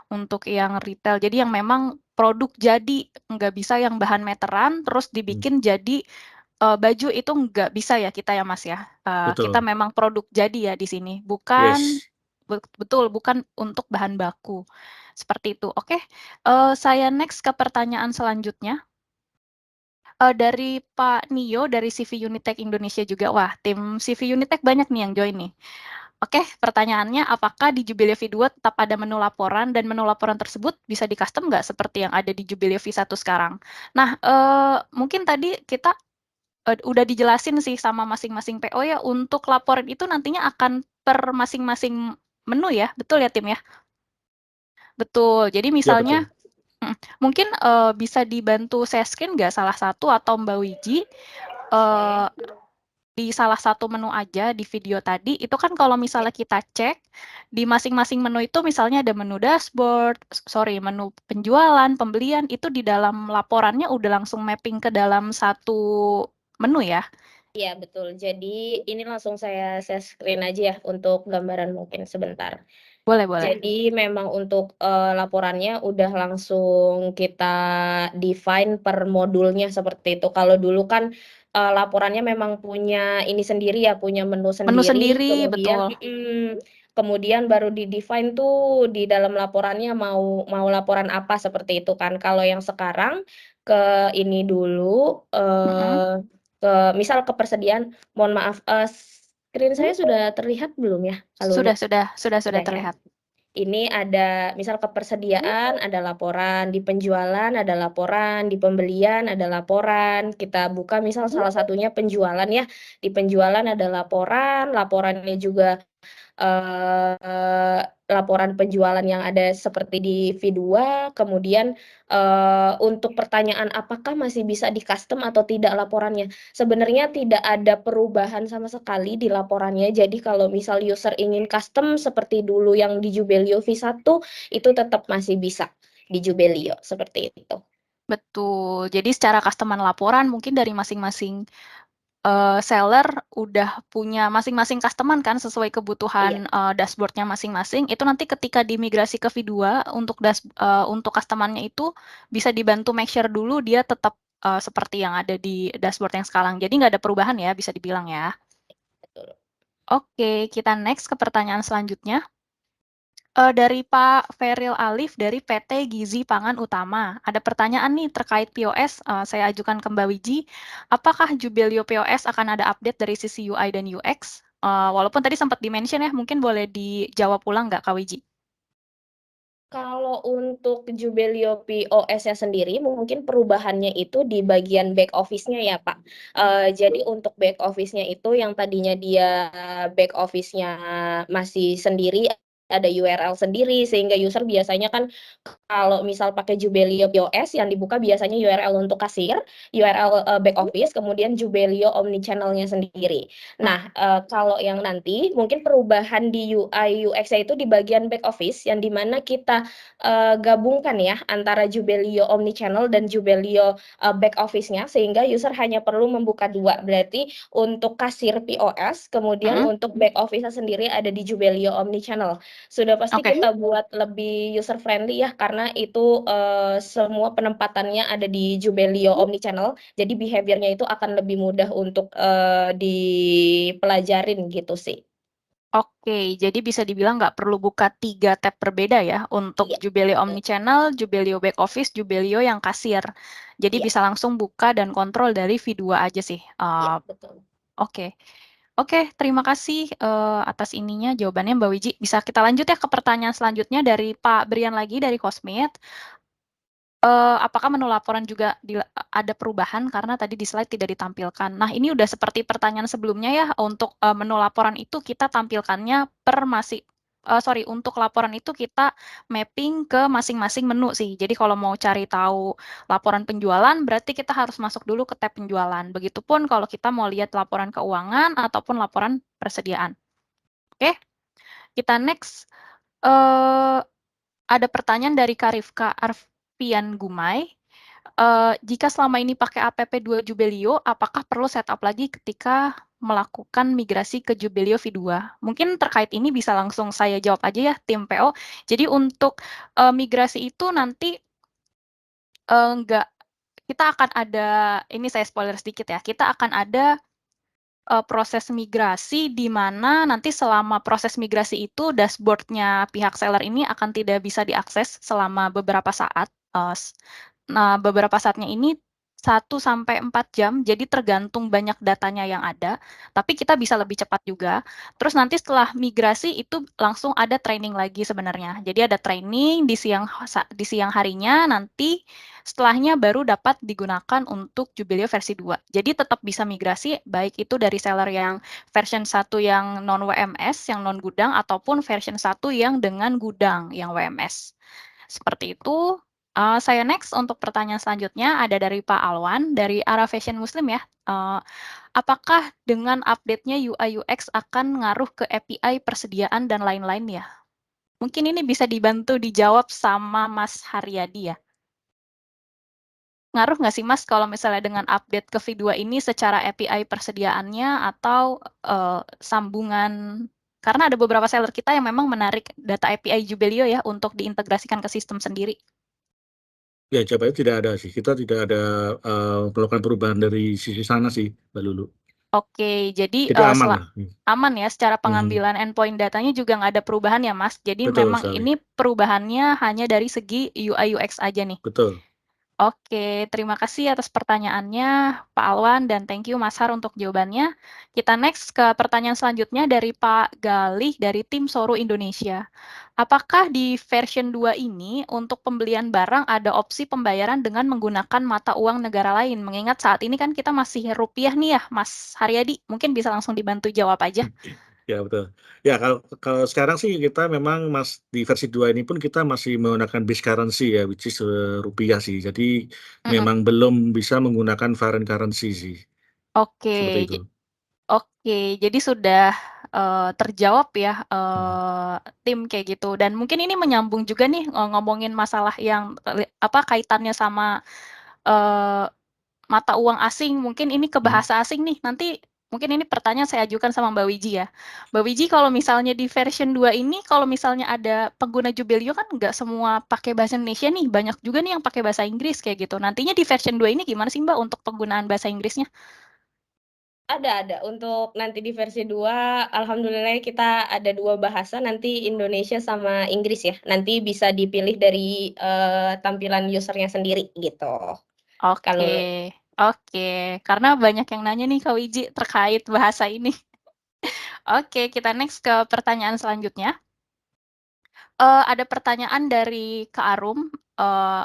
untuk yang retail. Jadi yang memang produk jadi, nggak bisa yang bahan meteran terus Hmm, dibikin jadi baju itu nggak bisa ya kita ya Mas ya. Kita betul. memang produk jadi ya di sini, bukan Yes. betul, bukan untuk bahan baku. Seperti itu. Oke, saya next ke pertanyaan selanjutnya. Dari Pak Nio dari CV Unitech Indonesia juga. Wah, tim CV Unitech banyak nih yang join nih. Oke, pertanyaannya apakah di Jubilee V2 tetap ada menu laporan dan menu laporan tersebut bisa di-custom nggak seperti yang ada di Jubilee V1 sekarang? Nah, mungkin tadi kita udah dijelasin sih sama masing-masing PO ya, untuk laporan itu nantinya akan per masing-masing menu ya, betul ya tim ya? Betul, jadi Ya, betul. misalnya mungkin bisa dibantu share screen nggak salah satu atau Mbak Wiji, di salah satu menu aja di video tadi, itu kan kalau misalnya kita cek, di masing-masing menu itu misalnya ada menu dashboard, menu penjualan, pembelian, itu di dalam laporannya udah langsung mapping ke dalam satu menu ya? Iya betul. Jadi ini langsung saya share screen aja ya untuk gambaran mungkin sebentar. Boleh boleh. Jadi memang untuk, laporannya udah langsung kita define per modulnya seperti itu. Kalau dulu kan, laporannya memang punya ini sendiri ya, punya menu Menu sendiri, sendiri, betul. kemudian baru di-define tuh di dalam laporannya mau laporan apa seperti itu kan. Kalau yang sekarang, ke ini dulu, ke misal kepersediaan, mohon maaf, screen saya sudah terlihat belum ya, Kak Lulu? Sudah Sudah ya? terlihat. Ini ada misal kepersediaan ada laporan, di penjualan ada laporan, di pembelian ada laporan. Kita buka misal salah satunya penjualan ya. Di penjualan ada laporan, laporannya juga laporan penjualan yang ada seperti di V2, kemudian untuk pertanyaan apakah masih bisa di-custom atau tidak laporannya. Sebenarnya tidak ada perubahan sama sekali di laporannya, jadi kalau misal user ingin custom seperti dulu yang di Jubelio V1, itu tetap masih bisa di Jubelio, seperti itu. Betul, jadi secara customan laporan mungkin dari masing-masing seller udah punya masing-masing customan kan sesuai kebutuhan dashboardnya masing-masing. Itu nanti ketika dimigrasi ke V2 untuk untuk customannya itu bisa dibantu make sure dulu dia tetap seperti yang ada di dashboard yang sekarang. Jadi nggak ada perubahan ya, bisa dibilang ya. Betul. Oke, kita next ke pertanyaan selanjutnya. Dari Pak Feril Alif dari PT Gizi Pangan Utama. Ada pertanyaan nih terkait POS, saya ajukan ke Mbak Wiji. Apakah Jubelio POS akan ada update dari sisi UI dan UX? Walaupun tadi sempat di-mention ya, mungkin boleh dijawab ulang nggak Kak Wiji? Kalau untuk Jubelio POS-nya sendiri, mungkin perubahannya itu di bagian back office-nya ya, Pak. Jadi untuk back office-nya itu yang tadinya dia back office-nya masih sendiri, ada URL sendiri, sehingga user biasanya kan kalau misal pakai Jubelio POS yang dibuka biasanya URL untuk kasir, URL back office, kemudian Jubelio omnichannel-nya sendiri. Nah, kalau yang nanti mungkin perubahan di UI UX-nya itu di bagian back office yang dimana kita gabungkan ya antara Jubelio omnichannel dan Jubelio back office-nya sehingga user hanya perlu membuka dua. Berarti untuk kasir POS, kemudian untuk back office-nya sendiri ada di Jubelio omnichannel. Sudah pasti kita buat lebih user friendly ya karena itu semua penempatannya ada di Jubelio omnichannel. Jadi behavior-nya itu akan lebih mudah untuk dipelajarin gitu sih. Oke, jadi bisa dibilang nggak perlu buka 3 tab berbeda ya untuk Jubelio Omnichannel, Jubelio Back Office, Jubelio yang kasir. Jadi bisa langsung buka dan kontrol dari V2 aja sih. Betul. Oke. Oke, terima kasih atas ininya jawabannya Mbak Wiji. Bisa kita lanjut ya ke pertanyaan selanjutnya dari Pak Brian lagi dari Cosmate. Apakah menu laporan juga ada perubahan karena tadi di slide tidak ditampilkan. Nah, ini udah seperti pertanyaan sebelumnya ya, untuk menu laporan itu kita tampilkannya untuk laporan itu kita mapping ke masing-masing menu sih. Jadi kalau mau cari tahu laporan penjualan, berarti kita harus masuk dulu ke tab penjualan. Begitupun kalau kita mau lihat laporan keuangan ataupun laporan persediaan. Oke, kita next. Ada pertanyaan dari Karifka Arfian Gumai. Jika selama ini pakai app2 Jubelio, apakah perlu setup lagi ketika melakukan migrasi ke Jubelio V2? Mungkin terkait ini bisa langsung saya jawab aja ya, tim PO. Jadi untuk migrasi itu nanti kita akan ada, ini saya spoiler sedikit ya, kita akan ada proses migrasi di mana nanti selama proses migrasi itu dashboard-nya pihak seller ini akan tidak bisa diakses selama beberapa saat. Nah, beberapa saatnya ini 1-4 jam, jadi tergantung banyak datanya yang ada, tapi kita bisa lebih cepat juga. Terus nanti setelah migrasi itu langsung ada training lagi sebenarnya. Jadi ada training di siang harinya, nanti setelahnya baru dapat digunakan untuk Jubelio versi 2. Jadi tetap bisa migrasi, baik itu dari seller yang version 1 yang non-WMS, yang non-gudang, ataupun version 1 yang dengan gudang, yang WMS. Seperti itu. Saya next untuk pertanyaan selanjutnya ada dari Pak Alwan, dari Ara Fashion Muslim ya. Apakah dengan update-nya UI UX akan ngaruh ke API persediaan dan lain-lain ya? Mungkin ini bisa dibantu dijawab sama Mas Haryadi ya. Ngaruh nggak sih Mas kalau misalnya dengan update ke V2 ini secara API persediaannya atau sambungan, karena ada beberapa seller kita yang memang menarik data API Jubelio ya untuk diintegrasikan ke sistem sendiri. Ya, jawabannya tidak ada sih. Kita tidak ada melakukan perubahan dari sisi sana sih, Mbak Lulu. Oke, jadi Jadi aman lah. aman ya secara pengambilan endpoint datanya juga nggak ada perubahan ya Mas. Jadi Betul memang sekali. ini perubahannya hanya dari segi UI UX aja nih. Betul. Oke, terima kasih atas pertanyaannya Pak Alwan dan thank you Mas Har untuk jawabannya. Kita next ke pertanyaan selanjutnya dari Pak Galih dari tim Soru Indonesia. Apakah di version 2 ini untuk pembelian barang ada opsi pembayaran dengan menggunakan mata uang negara lain? Mengingat saat ini kan kita masih rupiah nih ya, Mas Haryadi. Mungkin bisa langsung dibantu jawab aja. Ya betul. Ya kalau sekarang sih kita memang di versi 2 ini pun kita masih menggunakan base currency ya, which is rupiah sih. Jadi Mm-mm. memang belum bisa menggunakan foreign currency sih, seperti Oke, itu. Oke, jadi sudah terjawab ya tim kayak gitu. Dan mungkin ini menyambung juga nih ngomongin masalah yang kaitannya sama mata uang asing. Mungkin ini ke bahasa asing nih. Nanti mungkin ini pertanyaan saya ajukan sama Mbak Wiji ya. Mbak Wiji, kalau misalnya di version 2 ini, kalau misalnya ada pengguna Jubelio kan nggak semua pakai bahasa Indonesia nih. Banyak juga nih yang pakai bahasa Inggris kayak gitu. Nantinya di version 2 ini gimana sih Mbak untuk penggunaan bahasa Inggrisnya? Ada. Untuk nanti di versi 2, alhamdulillah kita ada 2 bahasa, nanti Indonesia sama Inggris ya. Nanti bisa dipilih dari tampilan usernya sendiri gitu. Oke, Kalau oke. Karena banyak yang nanya nih Kak Wiji terkait bahasa ini. Oke, kita next ke pertanyaan selanjutnya. Ada pertanyaan dari Kak Arum,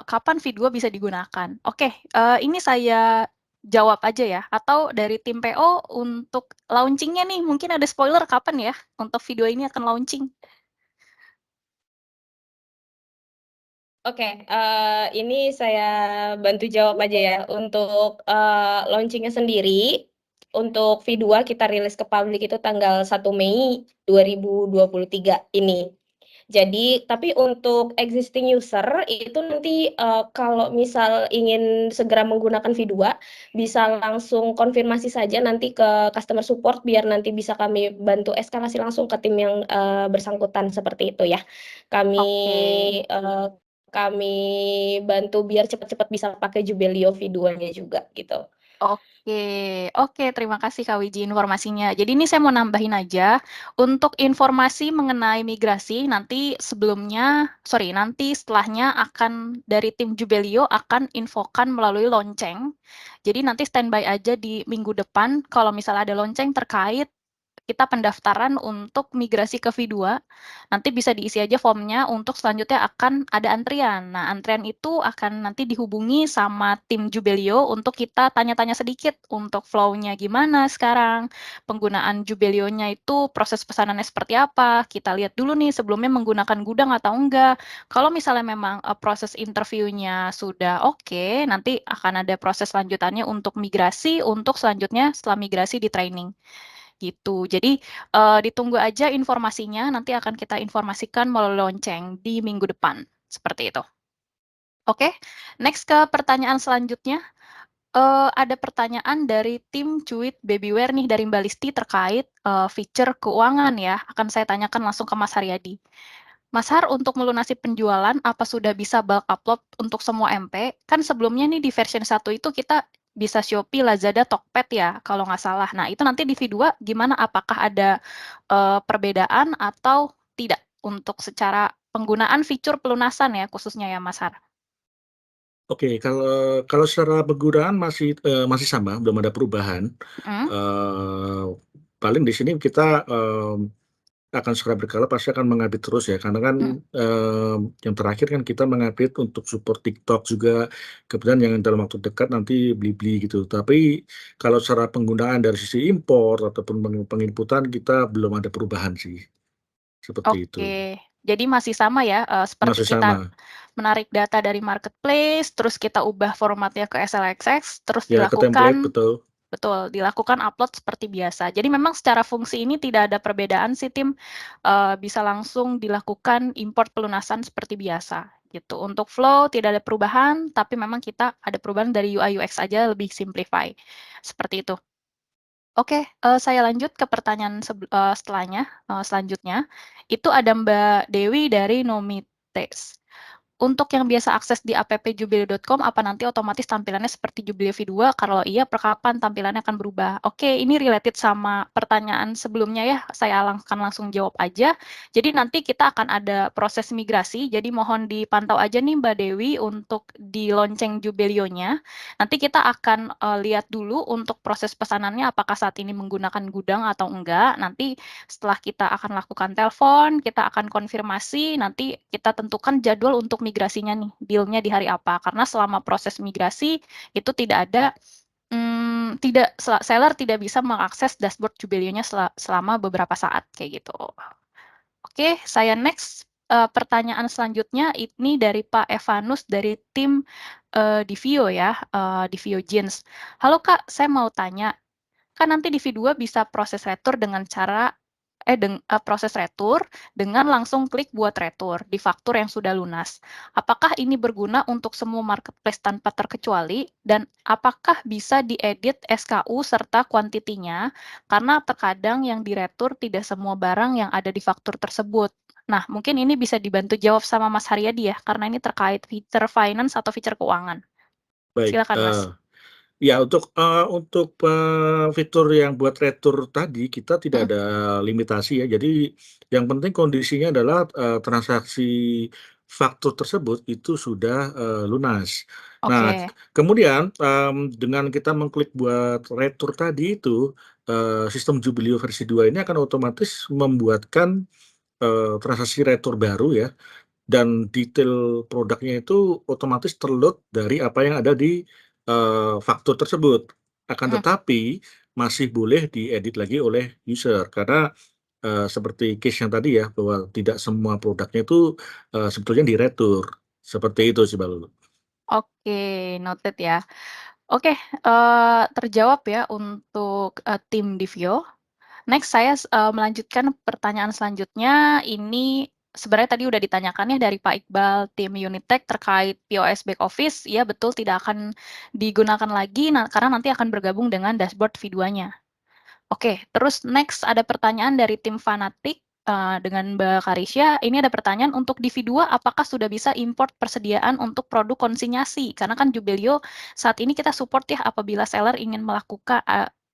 kapan V2 bisa digunakan? Oke, ini saya jawab aja ya. Atau dari tim PO untuk launching-nya nih, mungkin ada spoiler kapan ya untuk V2 ini akan launching? Oke, ini saya bantu jawab aja ya. Untuk launching-nya sendiri, untuk V2 kita rilis ke publik itu tanggal 1 Mei 2023 ini. Jadi, tapi untuk existing user itu nanti kalau misal ingin segera menggunakan V2, bisa langsung konfirmasi saja nanti ke customer support biar nanti bisa kami bantu eskalasi langsung ke tim yang bersangkutan seperti itu ya. Kami Oke. kami bantu biar cepat-cepat bisa pakai Jubelio V2-nya juga gitu. Oke, terima kasih Kak Wiji informasinya. Jadi ini saya mau nambahin aja, untuk informasi mengenai migrasi nanti setelahnya akan dari tim Jubelio akan infokan melalui lonceng. Jadi nanti standby aja di minggu depan kalau misalnya ada lonceng terkait kita pendaftaran untuk migrasi ke V2, nanti bisa diisi aja formnya untuk selanjutnya akan ada antrian. Nah, antrian itu akan nanti dihubungi sama tim Jubelio untuk kita tanya-tanya sedikit untuk flow-nya gimana sekarang, penggunaan Jubelio-nya itu proses pesanannya seperti apa, kita lihat dulu nih sebelumnya menggunakan gudang atau enggak. Kalau misalnya memang proses interview-nya sudah oke, nanti akan ada proses lanjutannya untuk migrasi, untuk selanjutnya setelah migrasi di training. Gitu. Jadi, ditunggu aja informasinya, nanti akan kita informasikan melalui lonceng di minggu depan, seperti itu. Oke, next ke pertanyaan selanjutnya. Ada pertanyaan dari tim Cuit Babywear nih, dari Mbak Listi terkait, feature keuangan ya, akan saya tanyakan langsung ke Mas Haryadi. Mas Har, untuk melunasi penjualan, apa sudah bisa bulk upload untuk semua MP? Kan sebelumnya nih di version 1 itu kita bisa Shopee, Lazada, Tokped ya, kalau nggak salah. Nah, itu nanti di V2 gimana? Apakah ada perbedaan atau tidak untuk secara penggunaan fitur pelunasan ya, khususnya ya Mas Har? Oke, kalau secara penggunaan masih sama, belum ada perubahan. Mhm. Paling di sini kita akan secara berkala pasti akan mengupdate terus ya, karena kan Mhm. yang terakhir kan kita mengupdate untuk support TikTok juga, kemudian yang dalam waktu dekat nanti Blibli gitu. Tapi kalau secara penggunaan dari sisi impor ataupun penginputan kita belum ada perubahan sih, seperti itu. Oke, jadi masih sama ya, seperti Masih kita sama. menarik data dari marketplace, terus kita ubah formatnya ke SLXX, terus Ya ke template, dilakukan betul. betul, dilakukan upload seperti biasa. Jadi memang secara fungsi ini tidak ada perbedaan sih tim, bisa langsung dilakukan import pelunasan seperti biasa, gitu. Untuk flow tidak ada perubahan, tapi memang kita ada perubahan dari UI UX aja lebih simplify, seperti itu. Oke, saya lanjut ke pertanyaan setelahnya, selanjutnya. Itu ada Mbak Dewi dari Nomites. Untuk yang biasa akses di app.jubileo.com, apa nanti otomatis tampilannya seperti Jubileo V2? Kalau iya, per kapan tampilannya akan berubah? Oke, ini related sama pertanyaan sebelumnya ya, saya akan langsung jawab aja. Jadi nanti kita akan ada proses migrasi, jadi mohon dipantau aja nih Mbak Dewi untuk di lonceng Jubileo-nya. Nanti kita akan lihat dulu untuk proses pesanannya apakah saat ini menggunakan gudang atau enggak. Nanti setelah kita akan lakukan telepon, kita akan konfirmasi, nanti kita tentukan jadwal untuk migrasinya nih, deal-nya di hari apa. Karena selama proses migrasi itu tidak ada seller tidak bisa mengakses dashboard Jubileo-nya selama beberapa saat kayak gitu. Oke, saya next. Pertanyaan selanjutnya ini dari Pak Evanus dari tim Divio ya, Divio Jeans. Halo Kak, saya mau tanya, kan nanti di V2 bisa proses retur dengan cara proses retur dengan langsung klik buat retur di faktur yang sudah lunas. Apakah ini berguna untuk semua marketplace tanpa terkecuali? Dan apakah bisa diedit SKU serta kuantitinya? Karena terkadang yang diretur tidak semua barang yang ada di faktur tersebut. Nah, mungkin ini bisa dibantu jawab sama Mas Haryadi ya, karena ini terkait feature finance atau feature keuangan. Baik, Silakan Mas. ya untuk fitur yang buat retur tadi kita tidak ada limitasi ya. Jadi yang penting kondisinya adalah transaksi faktur tersebut itu sudah lunas. Nah, Oke. kemudian dengan kita mengklik buat retur tadi itu sistem Jubileo versi 2 ini akan otomatis membuatkan transaksi retur baru ya. Dan detail produknya itu otomatis terload dari apa yang ada di faktur tersebut. Akan tetapi masih boleh diedit lagi oleh user karena seperti case yang tadi ya, bahwa tidak semua produknya itu sebetulnya diretur. Seperti itu sih, Mbak Lulu. Oke, noted ya. Oke, terjawab ya untuk tim Divio. Next, saya melanjutkan pertanyaan selanjutnya. Ini sebenarnya tadi udah ditanyakan ya dari Pak Iqbal, tim Unitech terkait POS back office. Ya betul tidak akan digunakan lagi karena nanti akan bergabung dengan dashboard V2-nya. Oke, terus next ada pertanyaan dari tim Fanatik dengan Mbak Karisya. Ini ada pertanyaan untuk di V2 apakah sudah bisa import persediaan untuk produk konsinyasi? Karena kan Jubileo saat ini kita support ya apabila seller ingin melakukan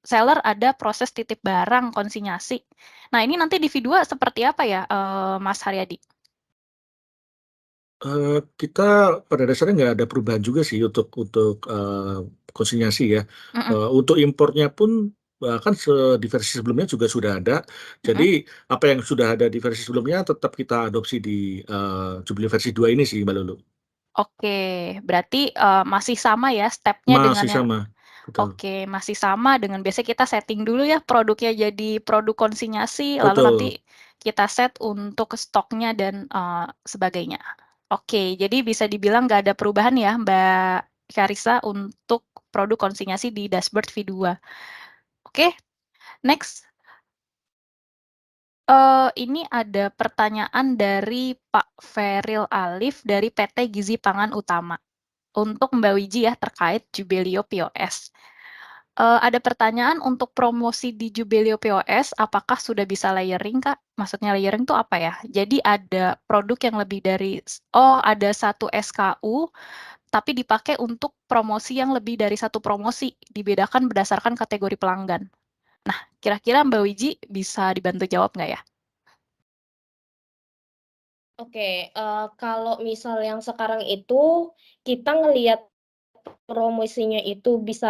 seller ada proses titip barang konsinyasi. Nah, ini nanti di V2 seperti apa ya, Mas Haryadi? Kita pada dasarnya nggak ada perubahan juga sih untuk konsinyasi ya. Untuk impornya pun bahkan di versi sebelumnya juga sudah ada. Jadi apa yang sudah ada di versi sebelumnya tetap kita adopsi di Jubilee versi 2 ini sih, Mbak Lulu. Oke, berarti masih sama ya step-nya dengan Masih yang sama, betul. oke, masih sama dengan biasanya kita setting dulu ya produknya jadi produk konsinyasi, lalu nanti Betul. kita set untuk stoknya dan sebagainya. Oke, jadi bisa dibilang nggak ada perubahan ya Mbak Karissa untuk produk konsinyasi di dashboard V2. Oke, next. Ini ada pertanyaan dari Pak Feril Alif dari PT Gizi Pangan Utama. Untuk Mbak Wiji ya terkait Jubileo POS. Ada pertanyaan untuk promosi di Jubileo POS, apakah sudah bisa layering, Kak? Maksudnya layering itu apa ya? Jadi ada produk yang lebih dari ada satu SKU, tapi dipakai untuk promosi yang lebih dari satu promosi, dibedakan berdasarkan kategori pelanggan. Nah, kira-kira Mbak Wiji bisa dibantu jawab nggak ya? Oke, kalau misal yang sekarang itu, kita ngelihat promosinya itu bisa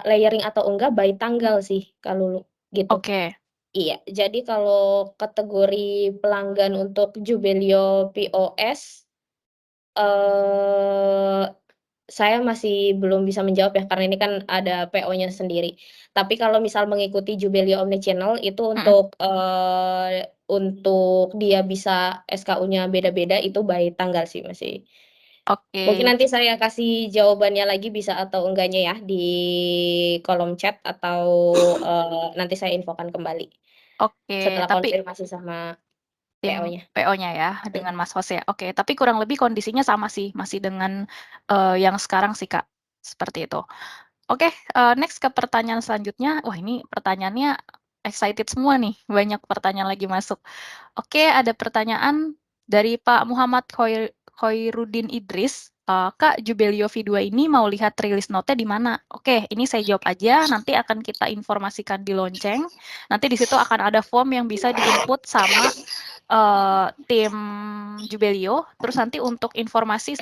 layering atau enggak by tanggal sih, kalau gitu. Oke. Iya, jadi kalau kategori pelanggan untuk Jubileo POS, saya masih belum bisa menjawab ya, karena ini kan ada PO-nya sendiri. Tapi kalau misal mengikuti Jubileo Omnichannel itu untuk dia bisa SKU-nya beda-beda itu by tanggal sih masih. Mungkin Oke. nanti saya kasih jawabannya lagi bisa atau enggaknya ya di kolom chat atau, nanti saya infokan kembali Oke, setelah tapi konfirmasi sama tim PO-nya. PO-nya ya, dengan Mas Hose. Oke, tapi kurang lebih kondisinya sama sih, masih dengan yang sekarang sih, Kak. Seperti itu. Oke, next ke pertanyaan selanjutnya. Wah, ini pertanyaannya excited semua nih, banyak pertanyaan lagi masuk. Oke, ada pertanyaan dari Pak Muhammad Khoirudin Idris, Kak, Jubelio V2 ini mau lihat rilis note di mana? Oke, ini saya jawab aja, nanti akan kita informasikan di lonceng. Nanti di situ akan ada form yang bisa di-input sama tim Jubelio. Terus nanti untuk informasi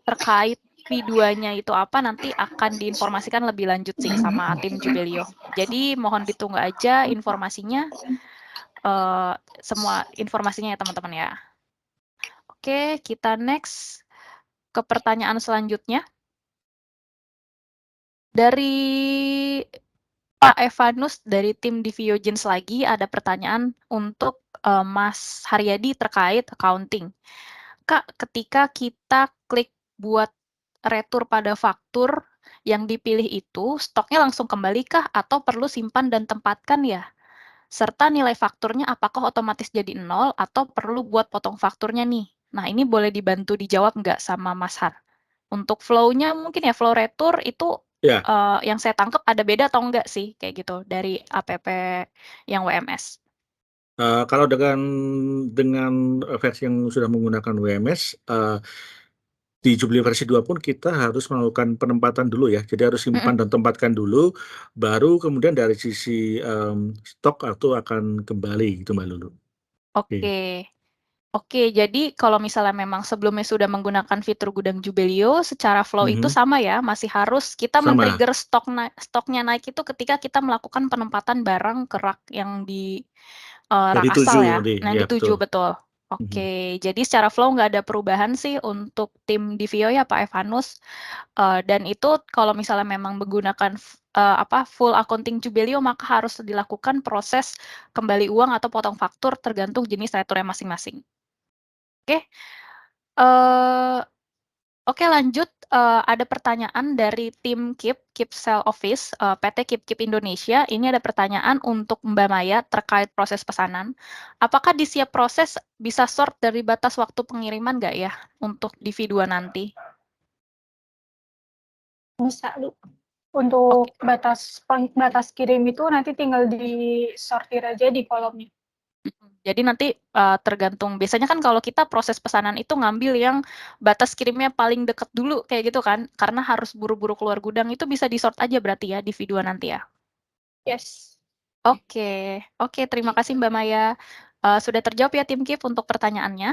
terkait V2-nya itu apa, nanti akan diinformasikan lebih lanjut sih sama tim Jubelio. Jadi mohon ditunggu aja informasinya, semua informasinya ya teman-teman ya. Oke, kita next ke pertanyaan selanjutnya. Dari Pak Evanus dari tim Diviogens lagi ada pertanyaan untuk Mas Haryadi terkait accounting. Kak, ketika kita klik buat retur pada faktur yang dipilih itu, stoknya langsung kembali kah atau perlu simpan dan tempatkan ya? Serta nilai fakturnya apakah otomatis jadi 0 atau perlu buat potong fakturnya nih? Nah, ini boleh dibantu dijawab nggak sama Mas Har? Untuk flow-nya mungkin ya, flow retur itu Ya, yang saya tangkap ada beda atau enggak sih, kayak gitu, dari APP yang WMS? kalau dengan versi yang sudah menggunakan WMS, di Jubilee versi 2 pun kita harus melakukan penempatan dulu ya. Jadi harus simpan dan tempatkan dulu, baru kemudian dari sisi stok itu akan kembali gitu Mbak Lulu. Oke. Oke, jadi kalau misalnya memang sebelumnya sudah menggunakan fitur gudang Jubelio, secara flow itu sama ya, masih harus kita Sama. men-trigger stoknya naik itu ketika kita melakukan penempatan barang ke rak yang di Yang rak dituju asal ya, tadi, yang ya dituju, betul. betul. Oke, jadi secara flow nggak ada perubahan sih untuk tim Divio ya Pak Evanus. Dan itu kalau misalnya memang menggunakan full accounting Jubelio, maka harus dilakukan proses kembali uang atau potong faktur tergantung jenis returnya masing-masing. Oke, oke lanjut, ada pertanyaan dari tim KIP Sale Office, PT KIP Indonesia. Ini ada pertanyaan untuk Mbak Maya terkait proses pesanan. Apakah di setiap proses bisa sort dari batas waktu pengiriman nggak ya untuk di V2 nanti? Bisa, Lu. Untuk batas kirim itu nanti tinggal disortir aja di kolomnya. Jadi nanti tergantung, biasanya kan kalau kita proses pesanan itu ngambil yang batas kirimnya paling dekat dulu kayak gitu kan, karena harus buru-buru keluar gudang, itu bisa di-sort aja berarti ya di V2 nanti ya? Yes. Oke, terima kasih Mbak Maya. Sudah terjawab ya tim KIP untuk pertanyaannya.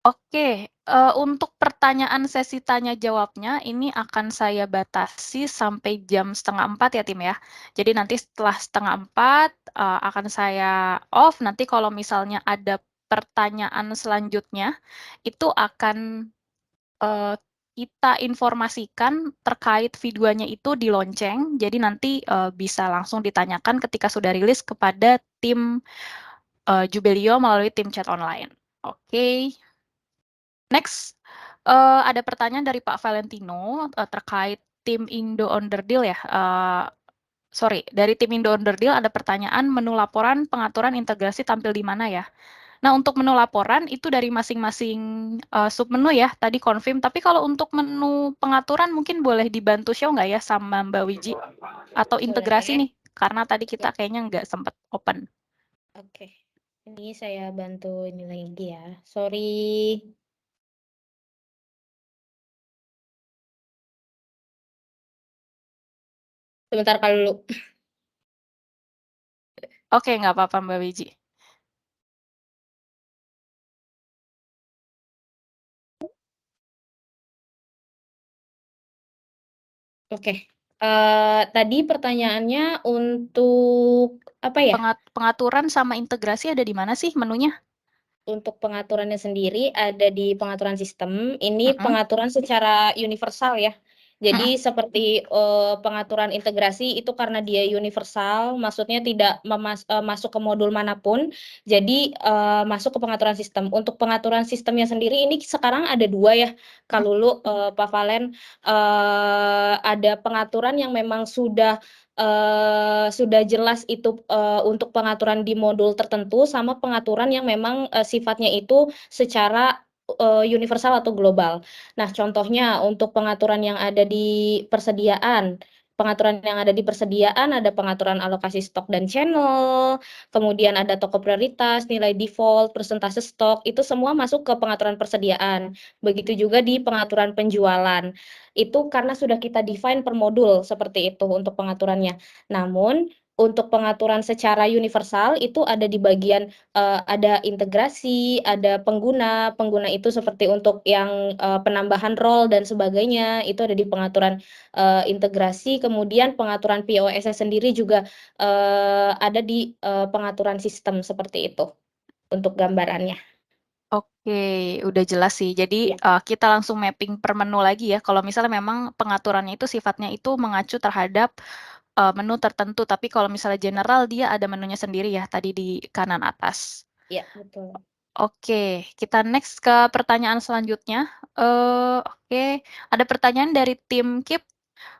Oke, untuk pertanyaan sesi tanya jawabnya ini akan saya batasi sampai jam 3:30 ya tim ya. Jadi nanti setelah 3:30 akan saya off. Nanti kalau misalnya ada pertanyaan selanjutnya itu akan kita informasikan terkait V2-nya itu di lonceng. Jadi nanti bisa langsung ditanyakan ketika sudah rilis kepada tim Jubelio melalui tim chat online. Oke. Next, ada pertanyaan dari Pak Valentino terkait tim Indo Onderdil ya. Dari tim Indo Onderdil ada pertanyaan menu laporan pengaturan integrasi tampil di mana ya? Nah, untuk menu laporan itu dari masing-masing submenu ya, tadi confirm. Tapi kalau untuk menu pengaturan mungkin boleh dibantu show nggak ya sama Mbak Wiji? Atau integrasi nih, karena tadi kita kayaknya nggak sempat open. Oke, ini saya bantu ini lagi ya. Sorry. Sebentar kalau dulu. Oke, nggak apa-apa Mbak Wiji. Oke. Tadi pertanyaannya untuk apa ya? Pengaturan sama integrasi ada di mana sih menunya? Untuk pengaturannya sendiri ada di pengaturan sistem. Ini pengaturan secara universal ya. Jadi seperti pengaturan integrasi itu karena dia universal, maksudnya tidak masuk ke modul manapun. Jadi masuk ke pengaturan sistem. Untuk pengaturan sistemnya sendiri ini sekarang ada 2 ya. Kalau Lulu, Pak Valen, ada pengaturan yang memang sudah jelas itu untuk pengaturan di modul tertentu, sama pengaturan yang memang sifatnya itu secara universal atau global. Nah, contohnya untuk pengaturan yang ada di persediaan, pengaturan yang ada di persediaan, ada pengaturan alokasi stok dan channel, kemudian ada toko prioritas, nilai default, persentase stok, itu semua masuk ke pengaturan persediaan. Begitu juga di pengaturan penjualan. Itu karena sudah kita define per modul seperti itu untuk pengaturannya. Namun untuk pengaturan secara universal itu ada di bagian ada integrasi, ada pengguna itu seperti untuk yang penambahan role dan sebagainya, itu ada di pengaturan integrasi, kemudian pengaturan POS-nya sendiri juga ada di pengaturan sistem seperti itu untuk gambarannya. Oke, udah jelas sih. Jadi Iya. kita langsung mapping per menu lagi ya. Kalau misalnya memang pengaturannya itu sifatnya itu mengacu terhadap menu tertentu, tapi kalau misalnya general dia ada menunya sendiri ya tadi di kanan atas. Iya, betul. Oke, kita next ke pertanyaan selanjutnya. Oke, ada pertanyaan dari tim KIP.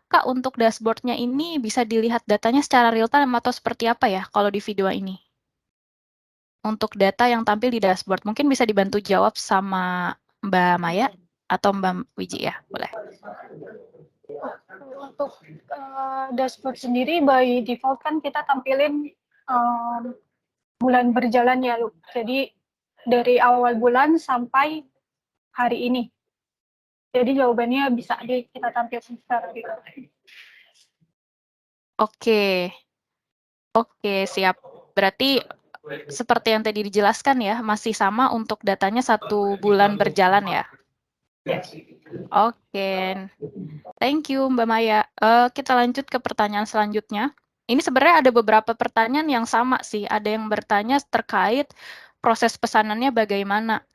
Kak, untuk dashboard-nya ini bisa dilihat datanya secara real time atau seperti apa ya kalau di video ini? Untuk data yang tampil di dashboard, mungkin bisa dibantu jawab sama Mbak Maya atau Mbak Wiji ya, boleh. Untuk dashboard sendiri by default kan kita tampilin bulan berjalan ya, Lu. Jadi dari awal bulan sampai hari ini. Jadi jawabannya bisa kita tampilkan secara real time. Oke. Oke, siap. Berarti seperti yang tadi dijelaskan ya, masih sama untuk datanya 1 bulan berjalan ya? Oke. Thank you Mbak Maya. Kita lanjut ke pertanyaan selanjutnya. Ini sebenarnya ada beberapa pertanyaan yang sama sih. Ada yang bertanya terkait proses pesanannya bagaimana.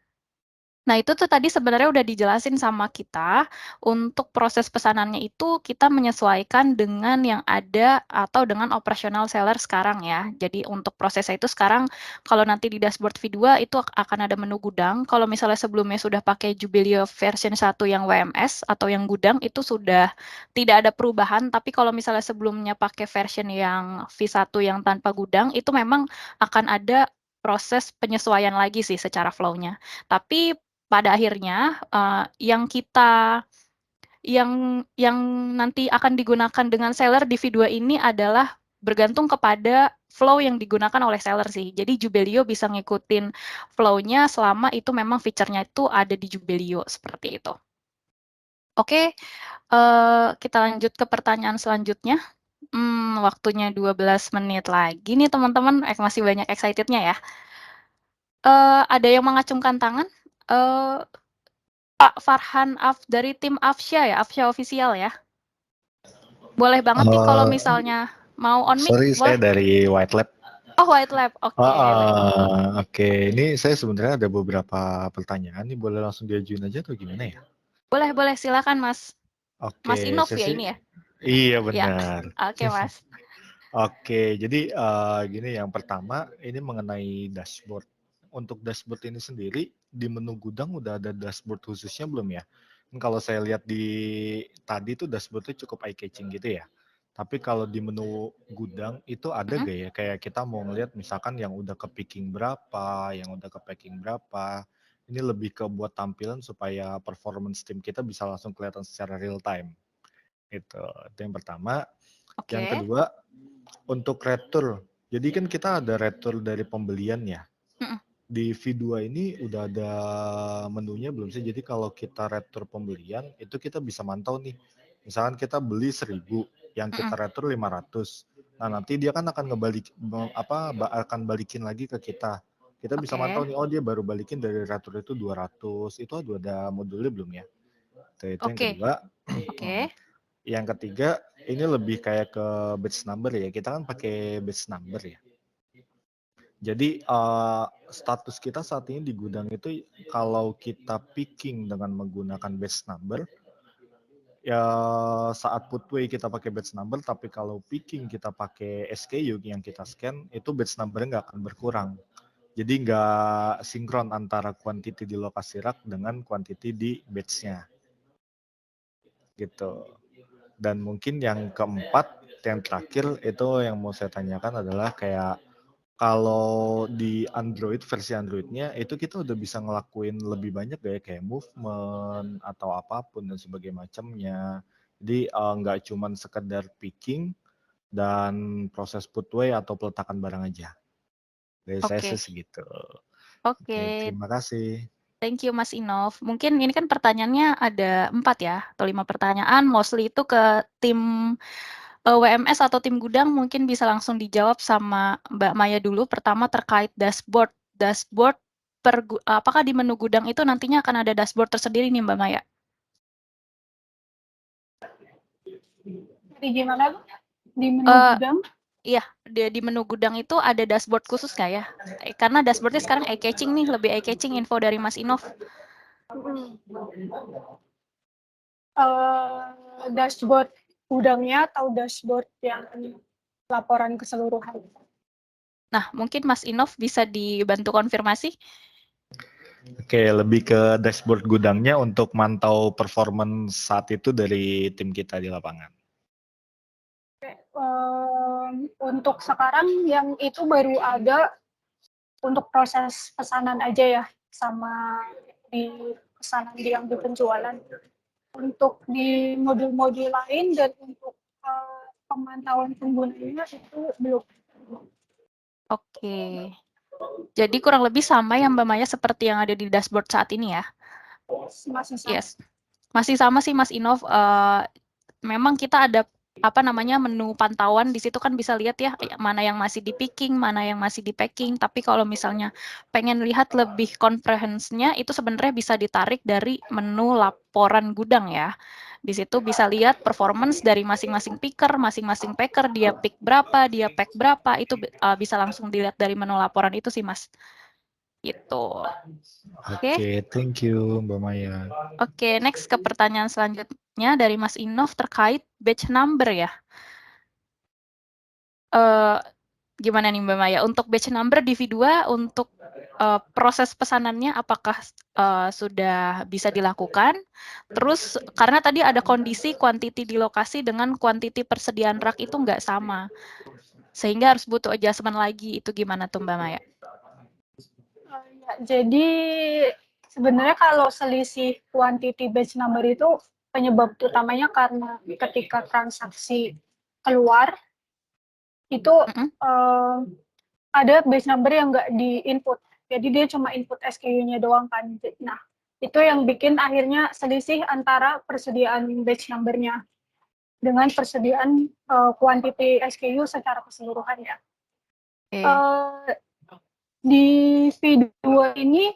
Nah, itu tuh tadi sebenarnya udah dijelasin sama kita, untuk proses pesanannya itu kita menyesuaikan dengan yang ada atau dengan operasional seller sekarang ya. Jadi untuk prosesnya itu sekarang kalau nanti di dashboard V2 itu akan ada menu gudang. Kalau misalnya sebelumnya sudah pakai Jubileo version 1 yang WMS atau yang gudang itu sudah tidak ada perubahan, tapi kalau misalnya sebelumnya pakai version yang V1 yang tanpa gudang itu memang akan ada proses penyesuaian lagi sih secara flow-nya. Tapi pada akhirnya yang nanti akan digunakan dengan seller di V2 ini adalah bergantung kepada flow yang digunakan oleh seller sih. Jadi Jubileo bisa ngikutin flow-nya selama itu memang fiturnya itu ada di Jubileo seperti itu. Oke, kita lanjut ke pertanyaan selanjutnya. Waktunya 12 menit lagi nih teman-teman, masih banyak excited-nya ya. Ada yang mengacungkan tangan? Pak Farhan dari tim Afsya ya, Afsya Official ya? Boleh banget nih kalau misalnya mau on mic, Sorry, saya boleh? dari White Lab. Oh, White Lab, oke. Oke, ini saya sebenarnya ada beberapa pertanyaan nih, boleh langsung diajuin aja atau gimana ya? Boleh, silakan Mas. Mas Oke, Inov saya ya sih, ini ya? iya Ya, benar. oke Mas. Oke, jadi gini, yang pertama ini mengenai dashboard. Untuk dashboard ini sendiri di menu gudang udah ada dashboard khususnya belum ya? Kalau saya lihat di tadi tuh dashboardnya cukup eye catching gitu ya. Tapi kalau di menu gudang itu ada gak ya? Kayak kita mau ngeliat misalkan yang udah ke picking berapa, yang udah ke packing berapa. Ini lebih ke buat tampilan supaya performance tim kita bisa langsung kelihatan secara real time. Itu yang pertama. Oke. Yang kedua, untuk retur. Jadi kan kita ada retur dari pembelian ya. Di V2 ini udah ada menunya belum sih? Jadi kalau kita retur pembelian, itu kita bisa mantau nih. Misalkan kita beli 1.000, yang kita retur 500. Nah, nanti dia kan akan akan balikin lagi ke kita. Kita bisa mantau nih, oh dia baru balikin dari retur itu 200. Itu ada modulnya belum ya? Itu yang kedua. Oke. Yang ketiga, ini lebih kayak ke batch number ya. Kita kan pakai batch number ya. Jadi status kita saat ini di gudang itu kalau kita picking dengan menggunakan batch number, ya saat putway kita pakai batch number, tapi kalau picking kita pakai SKU yang kita scan, itu batch number-nya nggak akan berkurang. Jadi nggak sinkron antara quantity di lokasi rak dengan quantity di batch-nya. Gitu. Dan mungkin yang keempat, yang terakhir itu yang mau saya tanyakan adalah kayak kalau di Android, versi Android-nya itu kita udah bisa ngelakuin lebih banyak kayak movement atau apapun dan sebagainya macamnya. Jadi nggak cuman sekedar picking dan proses put away atau peletakan barang aja. Dari saya Oke. sih segitu. Oke. Oke, terima kasih. Thank you Mas Inov. Mungkin ini kan pertanyaannya ada 4 ya, atau 5 pertanyaan, mostly itu ke tim WMS atau tim gudang, mungkin bisa langsung dijawab sama Mbak Maya dulu. Pertama terkait dashboard. Dashboard apakah di menu gudang itu nantinya akan ada dashboard tersendiri nih Mbak Maya? Jadi gimana Bu? Di menu gudang? Iya, di menu gudang itu ada dashboard khusus nggak ya? Karena dashboardnya sekarang eye-catching nih, lebih eye-catching info dari Mas Inov. Dashboard gudangnya atau dashboard yang laporan keseluruhan? Nah, mungkin Mas Inov bisa dibantu konfirmasi. Oke, lebih ke dashboard gudangnya untuk mantau performance saat itu dari tim kita di lapangan. Untuk sekarang yang itu baru ada untuk proses pesanan aja ya, sama di pesanan yang di penjualan. Untuk di modul-modul lain dan untuk pemantauan penggunanya itu belum. Oke. Jadi kurang lebih sama ya Mbak Maya seperti yang ada di dashboard saat ini ya? Masih sama. Yes. Masih sama sih Mas Inov. Memang kita ada menu pantauan di situ kan bisa lihat ya mana yang masih di picking, mana yang masih di packing. Tapi kalau misalnya pengen lihat lebih comprehensive-nya itu sebenarnya bisa ditarik dari menu laporan gudang ya. Di situ bisa lihat performance dari masing-masing picker, masing-masing packer, dia pick berapa, dia pack berapa, itu bisa langsung dilihat dari menu laporan itu sih Mas. Gitu. Oke, thank you Mbak Maya. Oke, next ke pertanyaan selanjutnya dari Mas Inov terkait batch number ya. Gimana nih Mbak Maya? Untuk batch number di V2 untuk proses pesanannya apakah sudah bisa dilakukan? Terus karena tadi ada kondisi quantity di lokasi dengan quantity persediaan rak itu nggak sama. Sehingga harus butuh adjustment lagi. Itu gimana tuh Mbak Maya? Ya, jadi sebenarnya kalau selisih quantity batch number itu penyebab utamanya karena ketika transaksi keluar itu ada batch number yang nggak di input, jadi dia cuma input SKU-nya doang kan. Nah itu yang bikin akhirnya selisih antara persediaan batch number-nya dengan persediaan quantity SKU secara keseluruhan ya. Di V2 ini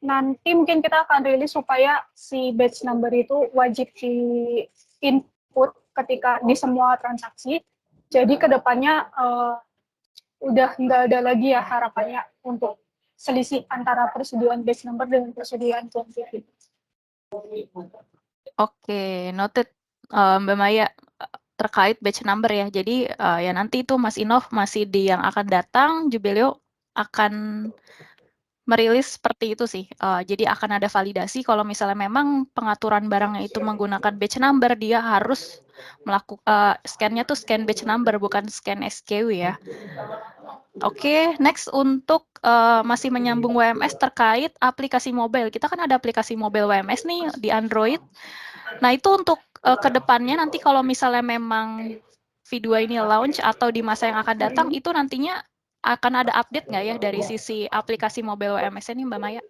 nanti mungkin kita akan rilis supaya si batch number itu wajib di input ketika di semua transaksi. Jadi kedepannya udah nggak ada lagi ya harapannya untuk selisih antara persediaan batch number dengan persediaan quantity. Oke, noted Mbak Maya terkait batch number ya. Jadi ya nanti itu Mas Inov masih di yang akan datang, Jubelio akan merilis seperti itu sih. Jadi akan ada validasi kalau misalnya memang pengaturan barangnya itu menggunakan batch number, dia harus melakukan scan-nya tuh scan batch number bukan scan SKU ya. Oke, next untuk masih menyambung WMS terkait aplikasi mobile. Kita kan ada aplikasi mobile WMS nih di Android. Nah, itu untuk kedepannya nanti kalau misalnya memang V2 ini launch atau di masa yang akan datang, itu nantinya akan ada update nggak ya dari sisi aplikasi mobile WMS ini, Mbak Maya?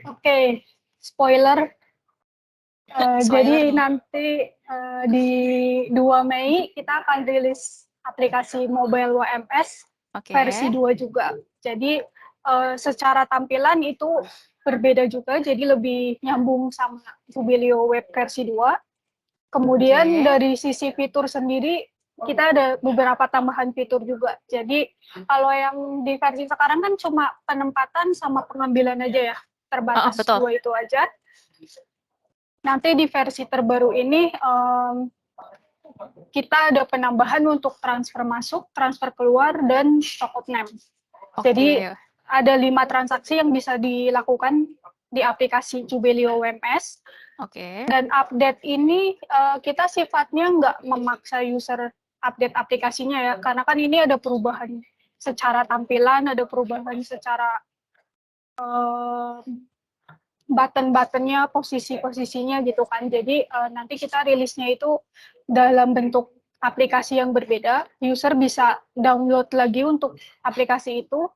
Oke, spoiler. Jadi nanti di 2 Mei kita akan rilis aplikasi mobile WMS versi 2 juga. Jadi secara tampilan itu berbeda juga, jadi lebih nyambung sama Jubelio Web versi 2. Kemudian dari sisi fitur sendiri, kita ada beberapa tambahan fitur juga. Jadi kalau yang di versi sekarang kan cuma penempatan sama pengambilan aja ya, terbatas dua itu aja. Nanti di versi terbaru ini kita ada penambahan untuk transfer masuk, transfer keluar, dan stock out name. Jadi ada 5 transaksi yang bisa dilakukan di aplikasi Jubelio WMS. Dan update ini kita sifatnya nggak memaksa user update aplikasinya ya, karena kan ini ada perubahan secara tampilan, ada perubahan secara button-buttonnya, posisi-posisinya gitu kan. Jadi nanti kita rilisnya itu dalam bentuk aplikasi yang berbeda. User bisa download lagi untuk aplikasi itu,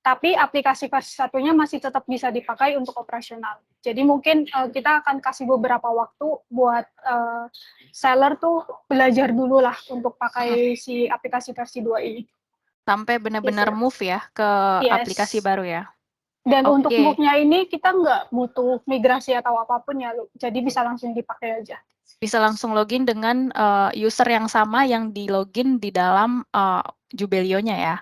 tapi aplikasi satunya masih tetap bisa dipakai untuk operasional. Jadi mungkin kita akan kasih beberapa waktu buat seller tuh belajar dulu lah untuk pakai si aplikasi versi 2 ini. Sampai benar-benar move ya ke aplikasi Yes. baru ya. Dan untuk Oke. move-nya ini kita nggak butuh migrasi atau apapun ya, Lu. Jadi bisa langsung dipakai aja. Bisa langsung login dengan user yang sama yang di login di dalam Jubelio-nya ya.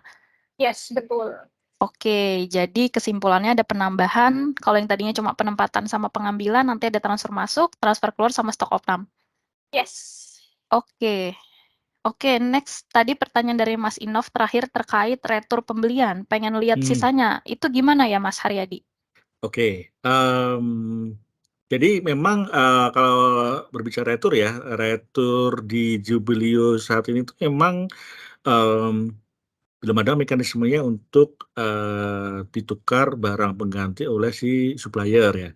Yes, betul. Oke, jadi kesimpulannya ada penambahan. Kalau yang tadinya cuma penempatan sama pengambilan, nanti ada transfer masuk, transfer keluar sama stok opnam. Yes. Oke. Oke, next. Tadi pertanyaan dari Mas Inov terakhir terkait retur pembelian. Pengen lihat sisanya. Itu gimana ya, Mas Haryadi? Oke, jadi memang kalau berbicara retur ya, retur di Jubelio saat ini tuh memang belum ada mekanismenya untuk ditukar barang pengganti oleh si supplier ya.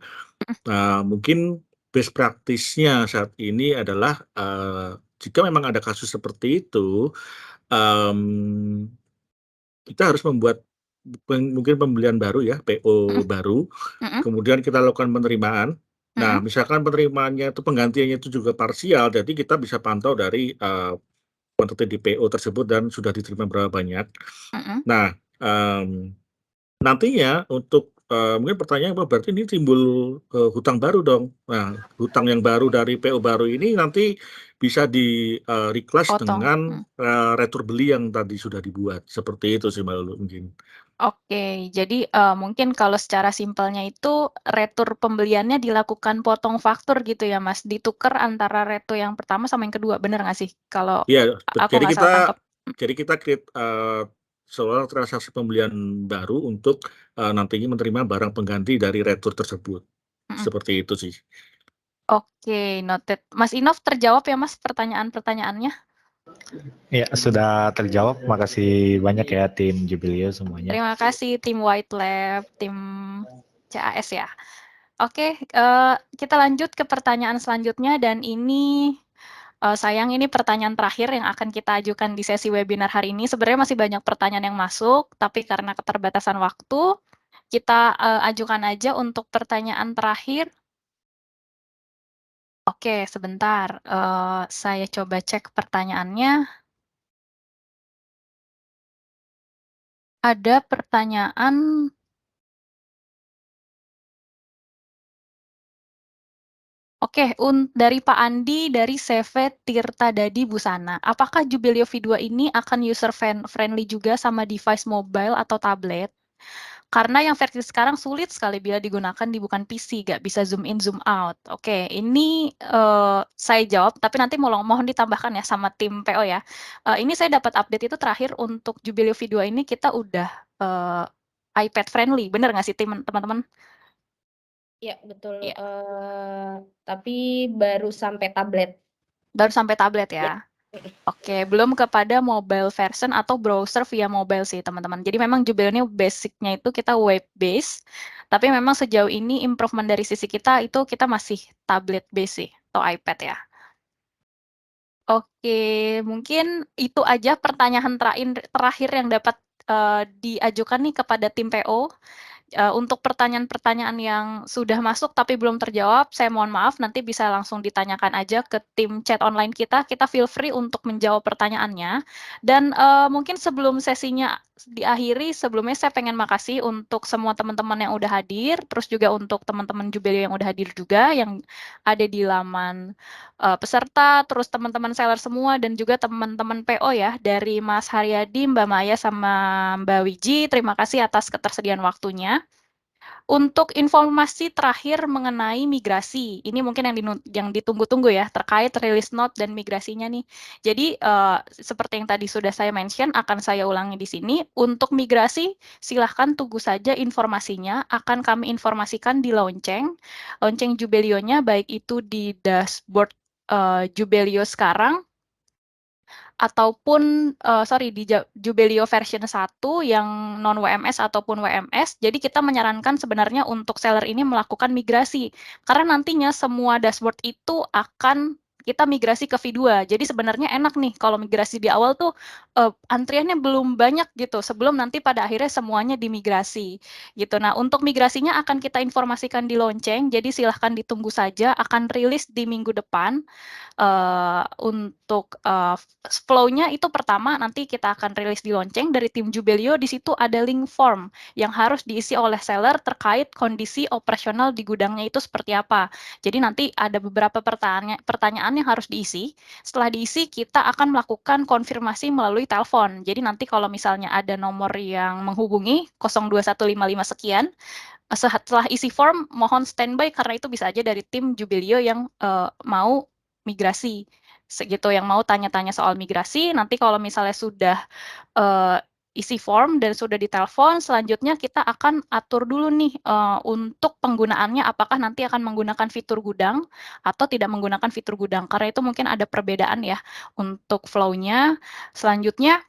Mungkin best practice-nya saat ini adalah jika memang ada kasus seperti itu, kita harus membuat mungkin pembelian baru ya, PO baru, kemudian kita lakukan penerimaan. Nah, misalkan penerimaannya itu penggantiannya itu juga parsial, jadi kita bisa pantau dari kuantitas di PO tersebut dan sudah diterima berapa banyak. Nah, nantinya untuk mungkin pertanyaan berarti ini timbul hutang baru dong. Nah, hutang yang baru dari PO baru ini nanti bisa di reclass Potong. dengan retur beli yang tadi sudah dibuat. Seperti itu sih Mbak Lulu mungkin. Oke, jadi mungkin kalau secara simpelnya itu retur pembeliannya dilakukan potong faktur gitu ya, Mas? Ditukar antara retur yang pertama sama yang kedua, bener nggak sih? Kalau Iya, aku nggak salah tangkap. jadi kita create seolah transaksi pembelian baru untuk nantinya menerima barang pengganti dari retur tersebut. Seperti itu sih. Oke, noted. Mas Inov terjawab ya, Mas, pertanyaan-pertanyaannya? Ya, sudah terjawab. Makasih banyak ya tim Jubelio semuanya. Terima kasih tim White Lab, tim CAS ya. Oke, kita lanjut ke pertanyaan selanjutnya dan ini sayang ini pertanyaan terakhir yang akan kita ajukan di sesi webinar hari ini. Sebenarnya masih banyak pertanyaan yang masuk, tapi karena keterbatasan waktu, kita ajukan aja untuk pertanyaan terakhir. Oke, sebentar. Saya coba cek pertanyaannya. Ada pertanyaan. Oke, dari Pak Andi dari CV Tirta Dadi Busana. Apakah Jubelio V2 ini akan user friendly juga sama device mobile atau tablet? Karena yang versi sekarang sulit sekali bila digunakan di bukan PC, nggak bisa zoom in, zoom out. Oke, ini saya jawab, tapi nanti mohon ditambahkan ya sama tim PO ya. Ini saya dapat update itu terakhir untuk Jubelio V2 ini kita udah iPad friendly, bener nggak sih teman-teman? Iya, betul. Iya. Tapi baru sampai tablet. Baru sampai tablet ya? Ya. Oke, belum kepada mobile version atau browser via mobile sih teman-teman. Jadi memang Jubelio ini basic-nya itu kita web based, tapi memang sejauh ini improvement dari sisi kita itu kita masih tablet based sih, atau iPad ya. Oke, mungkin itu aja pertanyaan terakhir yang dapat diajukan nih kepada tim PO. Untuk pertanyaan-pertanyaan yang sudah masuk tapi belum terjawab, saya mohon maaf, nanti bisa langsung ditanyakan aja ke tim chat online kita. Kita feel free untuk menjawab pertanyaannya. Dan mungkin sebelum sesinya diakhiri, sebelumnya saya pengen makasih untuk semua teman-teman yang udah hadir, terus juga untuk teman-teman Jubelio yang udah hadir juga, yang ada di laman peserta, terus teman-teman seller semua, dan juga teman-teman PO ya, dari Mas Haryadi, Mbak Maya, sama Mbak Wiji. Terima kasih atas ketersediaan waktunya. Untuk informasi terakhir mengenai migrasi, ini mungkin yang ditunggu-tunggu ya, terkait release note dan migrasinya nih. Jadi, seperti yang tadi sudah saya mention, akan saya ulangi di sini. Untuk migrasi, silahkan tunggu saja informasinya, akan kami informasikan di lonceng Jubelio-nya, baik itu di dashboard Jubelio sekarang, ataupun di Jubelio version 1 yang non WMS ataupun WMS. Jadi kita menyarankan sebenarnya untuk seller ini melakukan migrasi. Karena nantinya semua dashboard itu akan kita migrasi ke V2. Jadi sebenarnya enak nih kalau migrasi di awal tuh antriannya belum banyak gitu sebelum nanti pada akhirnya semuanya dimigrasi gitu. Nah, untuk migrasinya akan kita informasikan di lonceng. Jadi silahkan ditunggu saja, akan rilis di minggu depan. Untuk flow-nya itu pertama nanti kita akan rilis di lonceng dari tim Jubelio. Di situ ada link form yang harus diisi oleh seller terkait kondisi operasional di gudangnya itu seperti apa. Jadi nanti ada beberapa pertanyaan yang harus diisi. Setelah diisi kita akan melakukan konfirmasi melalui telepon. Jadi nanti kalau misalnya ada nomor yang menghubungi 02155 sekian, setelah isi form mohon standby karena itu bisa aja dari tim Jubelio yang mau migrasi segitu, yang mau tanya-tanya soal migrasi. Nanti kalau misalnya sudah isi form dan sudah ditelepon, selanjutnya kita akan atur dulu nih untuk penggunaannya, apakah nanti akan menggunakan fitur gudang atau tidak menggunakan fitur gudang, karena itu mungkin ada perbedaan ya untuk flow-nya. Selanjutnya